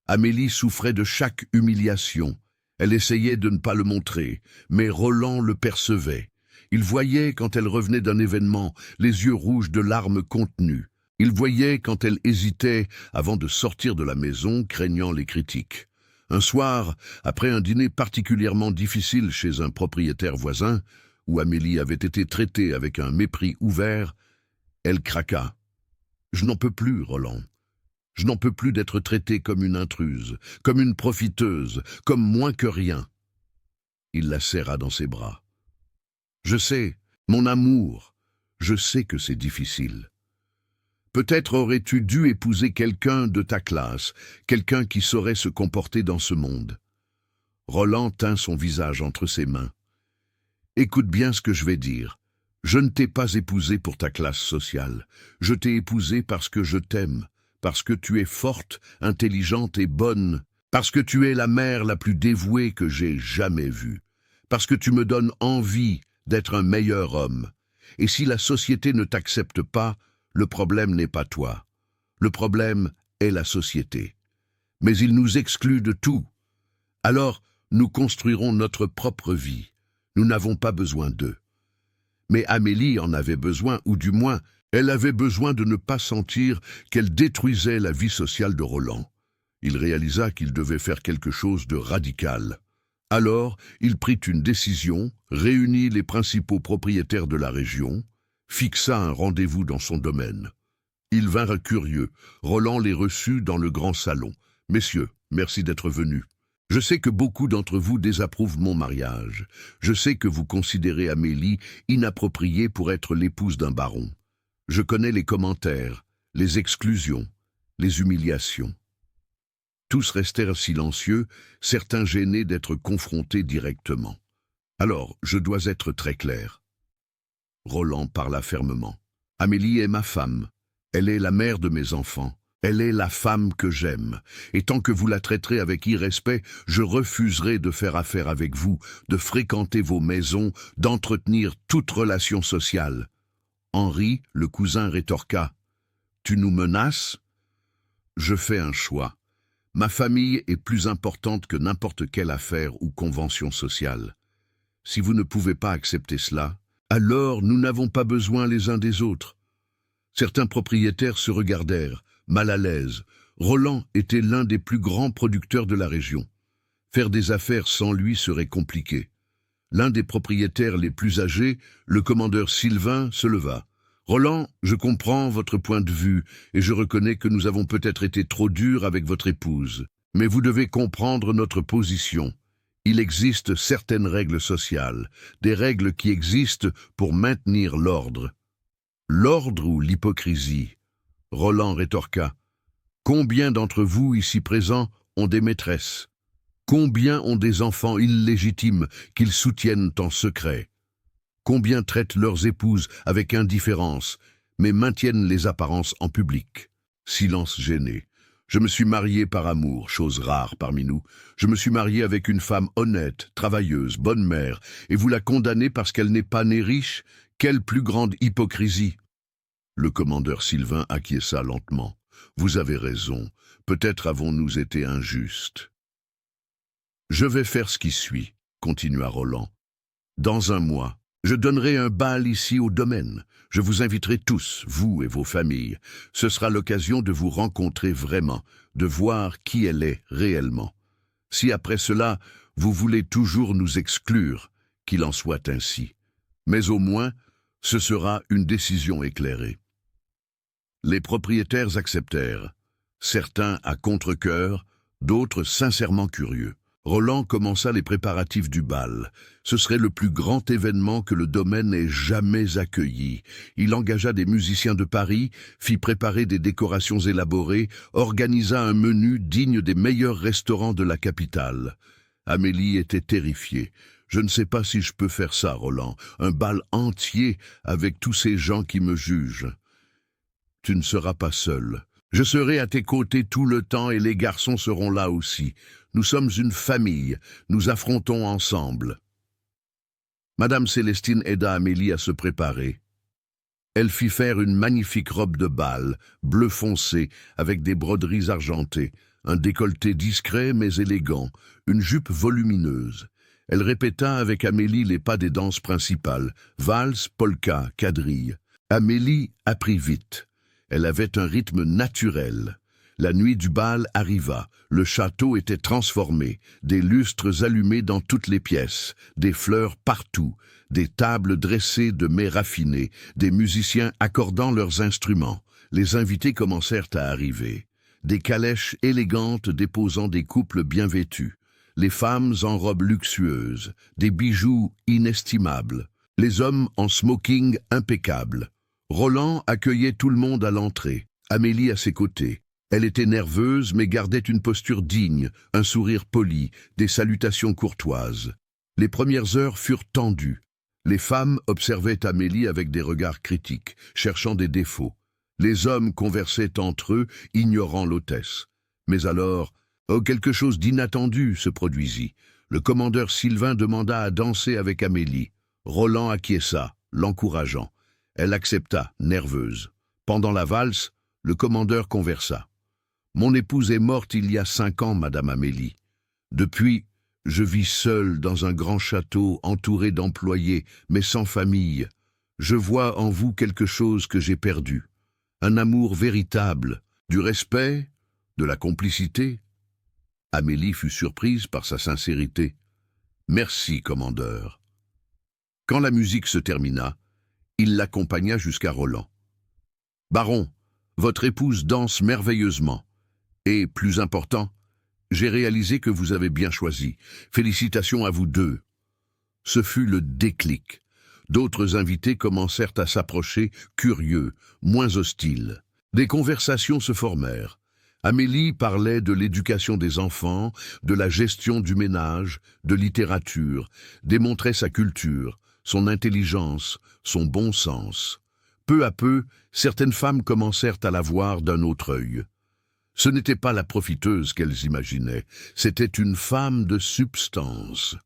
[SPEAKER 1] Amélie souffrait de chaque humiliation. Elle essayait de ne pas le montrer, mais Roland le percevait. Il voyait quand elle revenait d'un événement, les yeux rouges de larmes contenues. Il voyait quand elle hésitait avant de sortir de la maison, craignant les critiques. Un soir, après un dîner particulièrement difficile chez un propriétaire voisin, où Amélie avait été traitée avec un mépris ouvert, elle craqua. « Je n'en peux plus, Roland. Je n'en peux plus d'être traitée comme une intruse, comme une profiteuse, comme moins que rien. » Il la serra dans ses bras. « Je sais, mon amour, je sais que c'est difficile. Peut-être aurais-tu dû épouser quelqu'un de ta classe, quelqu'un qui saurait se comporter dans ce monde. » Roland tint son visage entre ses mains. « Écoute bien ce que je vais dire. Je ne t'ai pas épousé pour ta classe sociale. Je t'ai épousé parce que je t'aime, parce que tu es forte, intelligente et bonne, parce que tu es la mère la plus dévouée que j'ai jamais vue, parce que tu me donnes envie d'être un meilleur homme. Et si la société ne t'accepte pas, le problème n'est pas toi. Le problème est la société. Mais ils nous excluent de tout. Alors, nous construirons notre propre vie. Nous n'avons pas besoin d'eux. » Mais Amélie en avait besoin, ou du moins, elle avait besoin de ne pas sentir qu'elle détruisait la vie sociale de Roland. Il réalisa qu'il devait faire quelque chose de radical. Alors, il prit une décision, réunit les principaux propriétaires de la région, fixa un rendez-vous dans son domaine. Ils vinrent curieux. Roland les reçut dans le grand salon. « Messieurs, merci d'être venus. Je sais que beaucoup d'entre vous désapprouvent mon mariage. Je sais que vous considérez Amélie inappropriée pour être l'épouse d'un baron. Je connais les commentaires, les exclusions, les humiliations. » Tous restèrent silencieux, certains gênés d'être confrontés directement. « Alors, je dois être très clair. » Roland parla fermement. « Amélie est ma femme. Elle est la mère de mes enfants. Elle est la femme que j'aime. Et tant que vous la traiterez avec irrespect, je refuserai de faire affaire avec vous, de fréquenter vos maisons, d'entretenir toute relation sociale. » Henri, le cousin, rétorqua. « Tu nous menaces ? » Je fais un choix. Ma famille est plus importante que n'importe quelle affaire ou convention sociale. Si vous ne pouvez pas accepter cela, alors nous n'avons pas besoin les uns des autres. Certains propriétaires se regardèrent, mal à l'aise. Roland était l'un des plus grands producteurs de la région. Faire des affaires sans lui serait compliqué. L'un des propriétaires les plus âgés, le commandeur Sylvain, se leva. « Roland, je comprends votre point de vue et je reconnais que nous avons peut-être été trop durs avec votre épouse. Mais vous devez comprendre notre position. Il existe certaines règles sociales, des règles qui existent pour maintenir l'ordre. » « L'ordre ou l'hypocrisie ?» Roland rétorqua. « Combien d'entre vous ici présents ont des maîtresses? Combien ont des enfants illégitimes qu'ils soutiennent en secret? Combien traitent leurs épouses avec indifférence, mais maintiennent les apparences en public? » Silence gêné. « Je me suis marié par amour, chose rare parmi nous. Je me suis marié avec une femme honnête, travailleuse, bonne mère, et vous la condamnez parce qu'elle n'est pas née riche? Quelle plus grande hypocrisie !» Le commandeur Sylvain acquiesça lentement. « Vous avez raison, peut-être avons-nous été injustes. »« Je vais faire ce qui suit, » continua Roland. « Dans un mois, je donnerai un bal ici au domaine. Je vous inviterai tous, vous et vos familles. Ce sera l'occasion de vous rencontrer vraiment, de voir qui elle est réellement. Si après cela, vous voulez toujours nous exclure, qu'il en soit ainsi. Mais au moins, ce sera une décision éclairée. » Les propriétaires acceptèrent, certains à contre-cœur, d'autres sincèrement curieux. Roland commença les préparatifs du bal. Ce serait le plus grand événement que le domaine ait jamais accueilli. Il engagea des musiciens de Paris, fit préparer des décorations élaborées, organisa un menu digne des meilleurs restaurants de la capitale. Amélie était terrifiée. « Je ne sais pas si je peux faire ça, Roland, un bal entier avec tous ces gens qui me jugent. » « Tu ne seras pas seul. Je serai à tes côtés tout le temps et les garçons seront là aussi. Nous sommes une famille, nous affrontons ensemble. » Madame Célestine aida Amélie à se préparer. Elle fit faire une magnifique robe de bal, bleu foncé, avec des broderies argentées, un décolleté discret mais élégant, une jupe volumineuse. Elle répéta avec Amélie les pas des danses principales, valse, polka, quadrille. Amélie apprit vite. Elle avait un rythme naturel. La nuit du bal arriva. Le château était transformé. Des lustres allumés dans toutes les pièces, des fleurs partout, des tables dressées de mets raffinés, des musiciens accordant leurs instruments. Les invités commencèrent à arriver. Des calèches élégantes déposant des couples bien vêtus. Les femmes en robes luxueuses, des bijoux inestimables. Les hommes en smoking impeccable. Roland accueillait tout le monde à l'entrée, Amélie à ses côtés. Elle était nerveuse mais gardait une posture digne, un sourire poli, des salutations courtoises. Les premières heures furent tendues. Les femmes observaient Amélie avec des regards critiques, cherchant des défauts. Les hommes conversaient entre eux, ignorant l'hôtesse. Mais alors, quelque chose d'inattendu se produisit. Le commandeur Sylvain demanda à danser avec Amélie. Roland acquiesça, l'encourageant. Elle accepta, nerveuse. Pendant la valse, le commandeur conversa. « Mon épouse est morte il y a 5 ans, Madame Amélie. Depuis, je vis seule dans un grand château, entouré d'employés, mais sans famille. Je vois en vous quelque chose que j'ai perdu. Un amour véritable, du respect, de la complicité. » Amélie fut surprise par sa sincérité. « Merci, commandeur. » Quand la musique se termina, il l'accompagna jusqu'à Roland. « Baron, votre épouse danse merveilleusement. Et, plus important, j'ai réalisé que vous avez bien choisi. Félicitations à vous deux. » Ce fut le déclic. D'autres invités commencèrent à s'approcher, curieux, moins hostiles. Des conversations se formèrent. Amélie parlait de l'éducation des enfants, de la gestion du ménage, de littérature, démontrait sa culture, son intelligence, son bon sens. Peu à peu, certaines femmes commencèrent à la voir d'un autre œil. Ce n'était pas la profiteuse qu'elles imaginaient, c'était une femme de substance.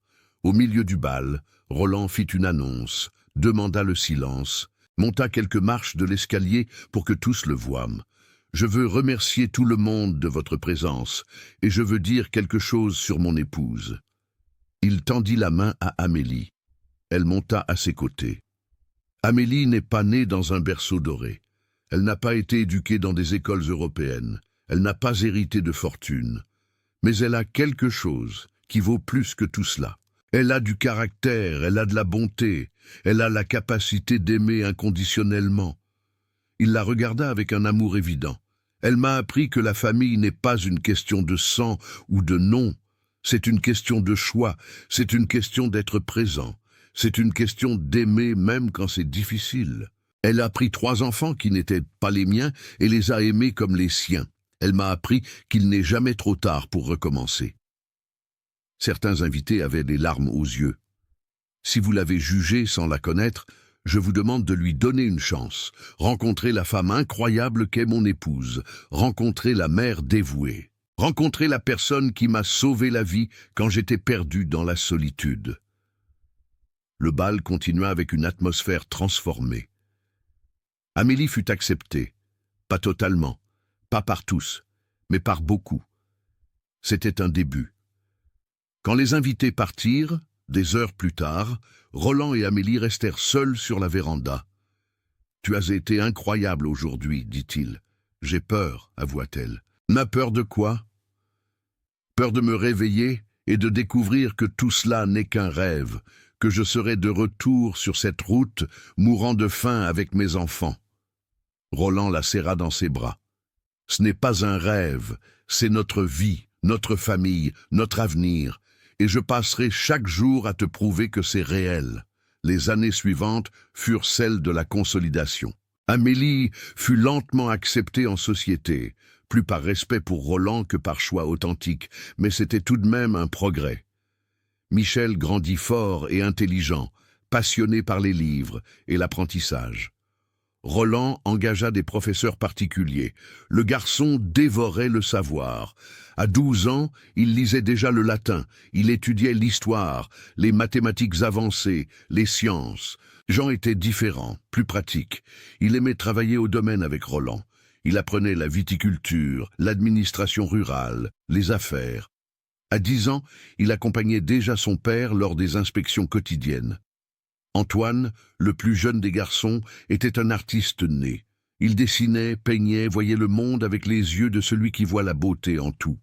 [SPEAKER 1] Au milieu du bal, Roland fit une annonce, demanda le silence, monta quelques marches de l'escalier pour que tous le voient. « Je veux remercier tout le monde de votre présence, et je veux dire quelque chose sur mon épouse. » Il tendit la main à Amélie. Elle monta à ses côtés. Amélie n'est pas née dans un berceau doré. Elle n'a pas été éduquée dans des écoles européennes. Elle n'a pas hérité de fortune. Mais elle a quelque chose qui vaut plus que tout cela. Elle a du caractère, elle a de la bonté, elle a la capacité d'aimer inconditionnellement. Il la regarda avec un amour évident. Elle m'a appris que la famille n'est pas une question de sang ou de nom. C'est une question de choix, c'est une question d'être présent. C'est une question d'aimer même quand c'est difficile. Elle a pris 3 enfants qui n'étaient pas les miens et les a aimés comme les siens. Elle m'a appris qu'il n'est jamais trop tard pour recommencer. Certains invités avaient des larmes aux yeux. Si vous l'avez jugée sans la connaître, je vous demande de lui donner une chance. Rencontrer la femme incroyable qu'est mon épouse. Rencontrer la mère dévouée. Rencontrer la personne qui m'a sauvé la vie quand j'étais perdu dans la solitude. Le bal continua avec une atmosphère transformée. Amélie fut acceptée. Pas totalement, pas par tous, mais par beaucoup. C'était un début. Quand les invités partirent, des heures plus tard, Roland et Amélie restèrent seuls sur la véranda. « Tu as été incroyable aujourd'hui, dit-il. J'ai peur, avoua-t-elle. N'as peur de quoi? Peur de me réveiller et de découvrir que tout cela n'est qu'un rêve, que je serai de retour sur cette route, mourant de faim avec mes enfants. » Roland la serra dans ses bras. « Ce n'est pas un rêve, c'est notre vie, notre famille, notre avenir. Et je passerai chaque jour à te prouver que c'est réel. » Les années suivantes furent celles de la consolidation. Amélie fut lentement acceptée en société, plus par respect pour Roland que par choix authentique, mais c'était tout de même un progrès. Michel grandit fort et intelligent, passionné par les livres et l'apprentissage. Roland engagea des professeurs particuliers. Le garçon dévorait le savoir. À 12 ans, il lisait déjà le latin, il étudiait l'histoire, les mathématiques avancées, les sciences. Jean était différent, plus pratique. Il aimait travailler au domaine avec Roland. Il apprenait la viticulture, l'administration rurale, les affaires. À 10 ans, il accompagnait déjà son père lors des inspections quotidiennes. Antoine, le plus jeune des garçons, était un artiste né. Il dessinait, peignait, voyait le monde avec les yeux de celui qui voit la beauté en tout.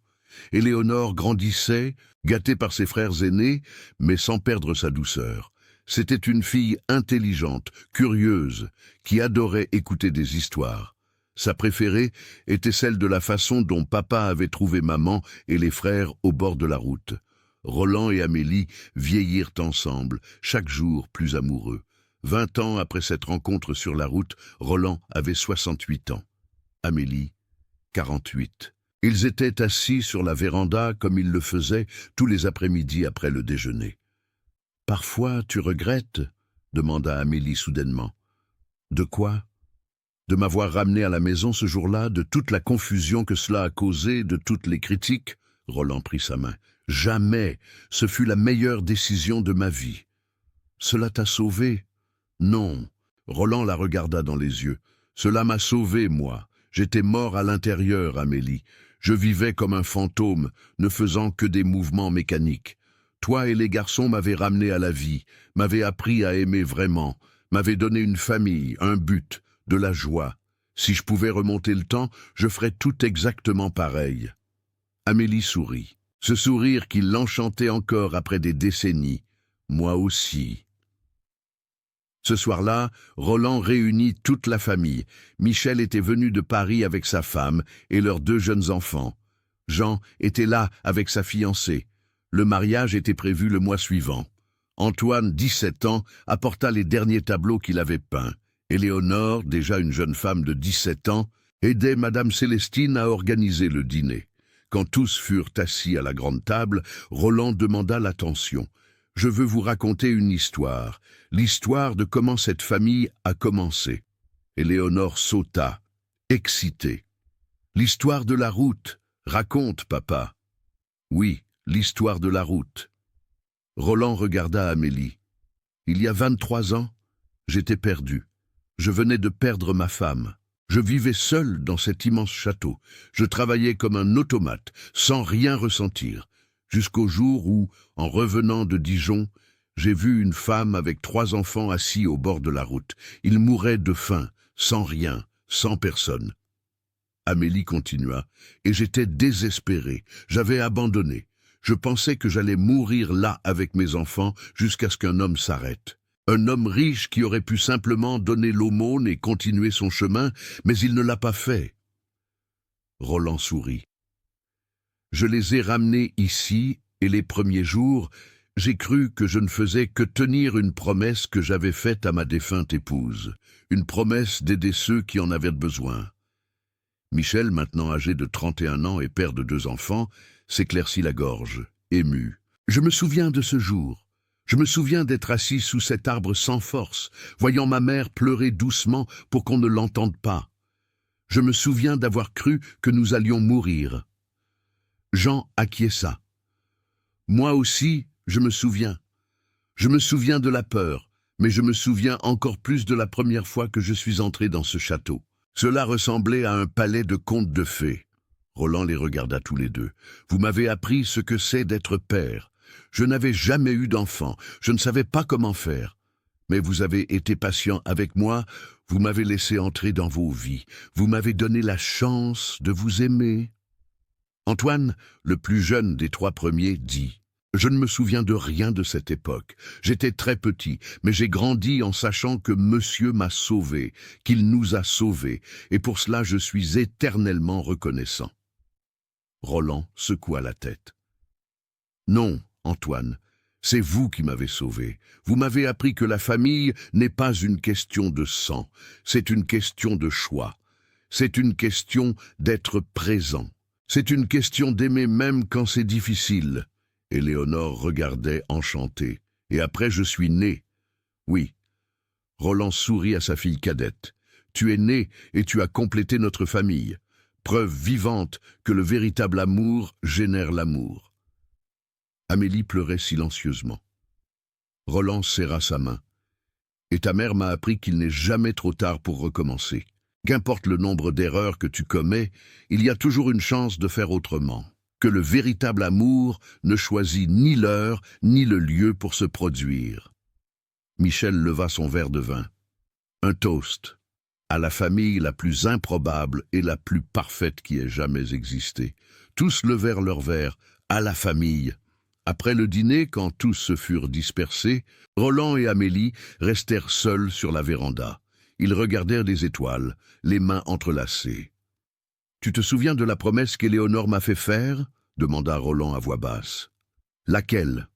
[SPEAKER 1] Éléonore grandissait, gâtée par ses frères aînés, mais sans perdre sa douceur. C'était une fille intelligente, curieuse, qui adorait écouter des histoires. Sa préférée était celle de la façon dont papa avait trouvé maman et les frères au bord de la route. Roland et Amélie vieillirent ensemble, chaque jour plus amoureux. 20 ans après cette rencontre sur la route, Roland avait 68 ans. Amélie, 48. Ils étaient assis sur la véranda comme ils le faisaient tous les après-midi après le déjeuner. « Parfois, tu regrettes ?» demanda Amélie soudainement. « De quoi ?» De m'avoir ramené à la maison ce jour-là, de toute la confusion que cela a causé, de toutes les critiques. Roland prit sa main. Jamais, ce fut la meilleure décision de ma vie. Cela t'a sauvé? Non. Roland la regarda dans les yeux. Cela m'a sauvé, moi. J'étais mort à l'intérieur, Amélie. Je vivais comme un fantôme, ne faisant que des mouvements mécaniques. Toi et les garçons m'avaient ramené à la vie, m'avaient appris à aimer vraiment, m'avaient donné une famille, un but, de la joie. Si je pouvais remonter le temps, je ferais tout exactement pareil. Amélie sourit. Ce sourire qui l'enchantait encore après des décennies. Moi aussi. Ce soir-là, Roland réunit toute la famille. Michel était venu de Paris avec sa femme et leurs 2 jeunes enfants. Jean était là avec sa fiancée. Le mariage était prévu le mois suivant. Antoine, 17 ans, apporta les derniers tableaux qu'il avait peints. Éléonore, déjà une jeune femme de 17 ans, aidait Madame Célestine à organiser le dîner. Quand tous furent assis à la grande table, Roland demanda l'attention. « Je veux vous raconter une histoire, l'histoire de comment cette famille a commencé. » Éléonore sauta, excitée. « L'histoire de la route. Raconte, papa. »« Oui, l'histoire de la route. » Roland regarda Amélie. « Il y a 23 ans, j'étais perdu. Je venais de perdre ma femme. Je vivais seul dans cet immense château. Je travaillais comme un automate, sans rien ressentir, jusqu'au jour où, en revenant de Dijon, j'ai vu une femme avec 3 enfants assis au bord de la route. Ils mouraient de faim, sans rien, sans personne. » Amélie continua, « Et j'étais désespéré, j'avais abandonné. Je pensais que j'allais mourir là avec mes enfants jusqu'à ce qu'un homme s'arrête. Un homme riche qui aurait pu simplement donner l'aumône et continuer son chemin, mais il ne l'a pas fait. » Roland sourit. « Je les ai ramenés ici, et les premiers jours, j'ai cru que je ne faisais que tenir une promesse que j'avais faite à ma défunte épouse, une promesse d'aider ceux qui en avaient besoin. » Michel, maintenant âgé de 31 ans et père de 2 enfants, s'éclaircit la gorge, ému. « Je me souviens de ce jour. Je me souviens d'être assis sous cet arbre sans force, voyant ma mère pleurer doucement pour qu'on ne l'entende pas. Je me souviens d'avoir cru que nous allions mourir. » Jean acquiesça. « Moi aussi, je me souviens. Je me souviens de la peur, mais je me souviens encore plus de la première fois que je suis entré dans ce château. Cela ressemblait à un palais de contes de fées. » Roland les regarda tous les deux. « Vous m'avez appris ce que c'est d'être père. Je n'avais jamais eu d'enfant, je ne savais pas comment faire. Mais vous avez été patient avec moi, vous m'avez laissé entrer dans vos vies, vous m'avez donné la chance de vous aimer. » Antoine, le plus jeune des 3 premiers, dit « Je ne me souviens de rien de cette époque. J'étais très petit, mais j'ai grandi en sachant que Monsieur m'a sauvé, qu'il nous a sauvés, et pour cela je suis éternellement reconnaissant. » Roland secoua la tête. « Non, Antoine, c'est vous qui m'avez sauvé. Vous m'avez appris que la famille n'est pas une question de sang, c'est une question de choix. C'est une question d'être présent. C'est une question d'aimer même quand c'est difficile. » Éléonore regardait enchantée. « Et après je suis né. » « Oui. » Roland sourit à sa fille cadette. « Tu es né et tu as complété notre famille. Preuve vivante que le véritable amour génère l'amour. » Amélie pleurait silencieusement. Roland serra sa main. « Et ta mère m'a appris qu'il n'est jamais trop tard pour recommencer. Qu'importe le nombre d'erreurs que tu commets, il y a toujours une chance de faire autrement. » que le véritable amour ne choisit ni l'heure ni le lieu pour se produire. Michel leva son verre de vin. Un toast à la famille la plus improbable et la plus parfaite qui ait jamais existé. Tous levèrent leurs verres à la famille. Après le dîner, quand tous se furent dispersés, Roland et Amélie restèrent seuls sur la véranda. Ils regardèrent les étoiles, les mains entrelacées. « Tu te souviens de la promesse qu'Éléonore m'a fait faire ?» demanda Roland à voix basse. « Laquelle ?»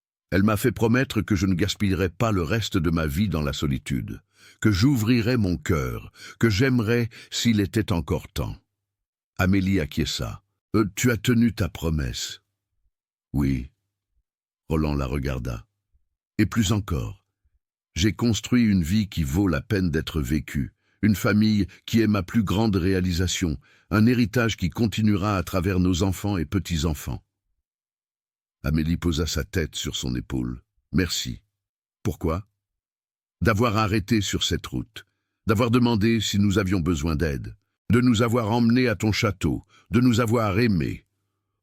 [SPEAKER 1] « Elle m'a fait promettre que je ne gaspillerais pas le reste de ma vie dans la solitude, que j'ouvrirais mon cœur, que j'aimerais s'il était encore temps. » Amélie acquiesça. « Tu as tenu ta promesse. » « Oui. » Roland la regarda. « Et plus encore. J'ai construit une vie qui vaut la peine d'être vécue, une famille qui est ma plus grande réalisation, un héritage qui continuera à travers nos enfants et petits-enfants. » Amélie posa sa tête sur son épaule. « Merci. » « Pourquoi ? » ?»« D'avoir arrêté sur cette route, d'avoir demandé si nous avions besoin d'aide, de nous avoir emmenés à ton château, de nous avoir aimés. »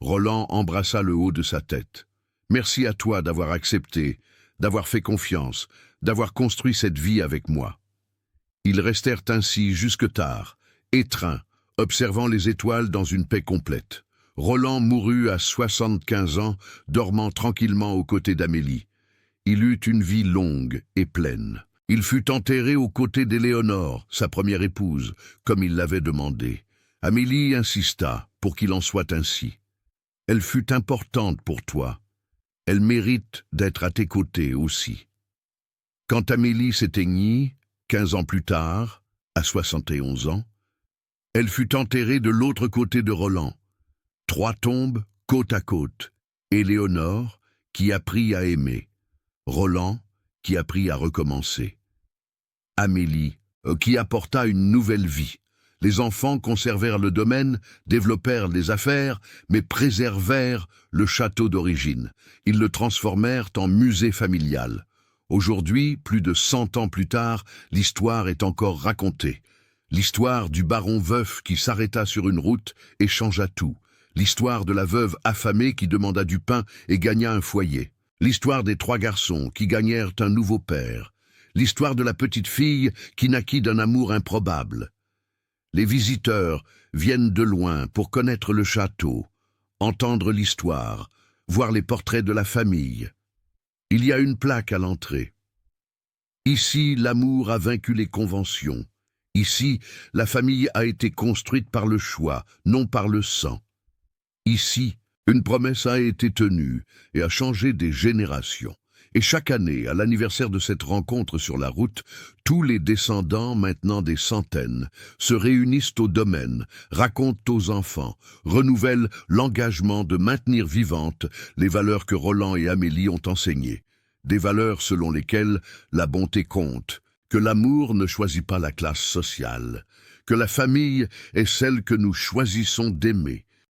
[SPEAKER 1] Roland embrassa le haut de sa tête. « Merci à toi d'avoir accepté, d'avoir fait confiance, d'avoir construit cette vie avec moi. » Ils restèrent ainsi jusque tard, étreints, observant les étoiles dans une paix complète. Roland mourut à 75 ans, dormant tranquillement aux côtés d'Amélie. Il eut une vie longue et pleine. Il fut enterré aux côtés d'Éléonore, sa première épouse, comme il l'avait demandé. Amélie insista pour qu'il en soit ainsi. Elle fut importante pour toi. Elle mérite d'être à tes côtés aussi. Quand Amélie s'éteignit, 15 ans plus tard, à 71 ans, elle fut enterrée de l'autre côté de Roland. 3 tombes côte à côte. Éléonore, qui apprit à aimer. Roland, qui apprit à recommencer. Amélie, qui apporta une nouvelle vie. Les enfants conservèrent le domaine, développèrent les affaires, mais préservèrent le château d'origine. Ils le transformèrent en musée familial. Aujourd'hui, plus de 100 ans plus tard, l'histoire est encore racontée. L'histoire du baron veuf qui s'arrêta sur une route et changea tout. L'histoire de la veuve affamée qui demanda du pain et gagna un foyer. L'histoire des 3 garçons qui gagnèrent un nouveau père. L'histoire de la petite fille qui naquit d'un amour improbable. Les visiteurs viennent de loin pour connaître le château, entendre l'histoire, voir les portraits de la famille. Il y a une plaque à l'entrée. Ici, l'amour a vaincu les conventions. Ici, la famille a été construite par le choix, non par le sang. Ici, une promesse a été tenue et a changé des générations. Et chaque année, à l'anniversaire de cette rencontre sur la route, tous les descendants, maintenant des centaines, se réunissent au domaine, racontent aux enfants, renouvellent l'engagement de maintenir vivantes les valeurs que Roland et Amélie ont enseignées. Des valeurs selon lesquelles la bonté compte, que l'amour ne choisit pas la classe sociale, que la famille est celle que nous choisissons d'aimer,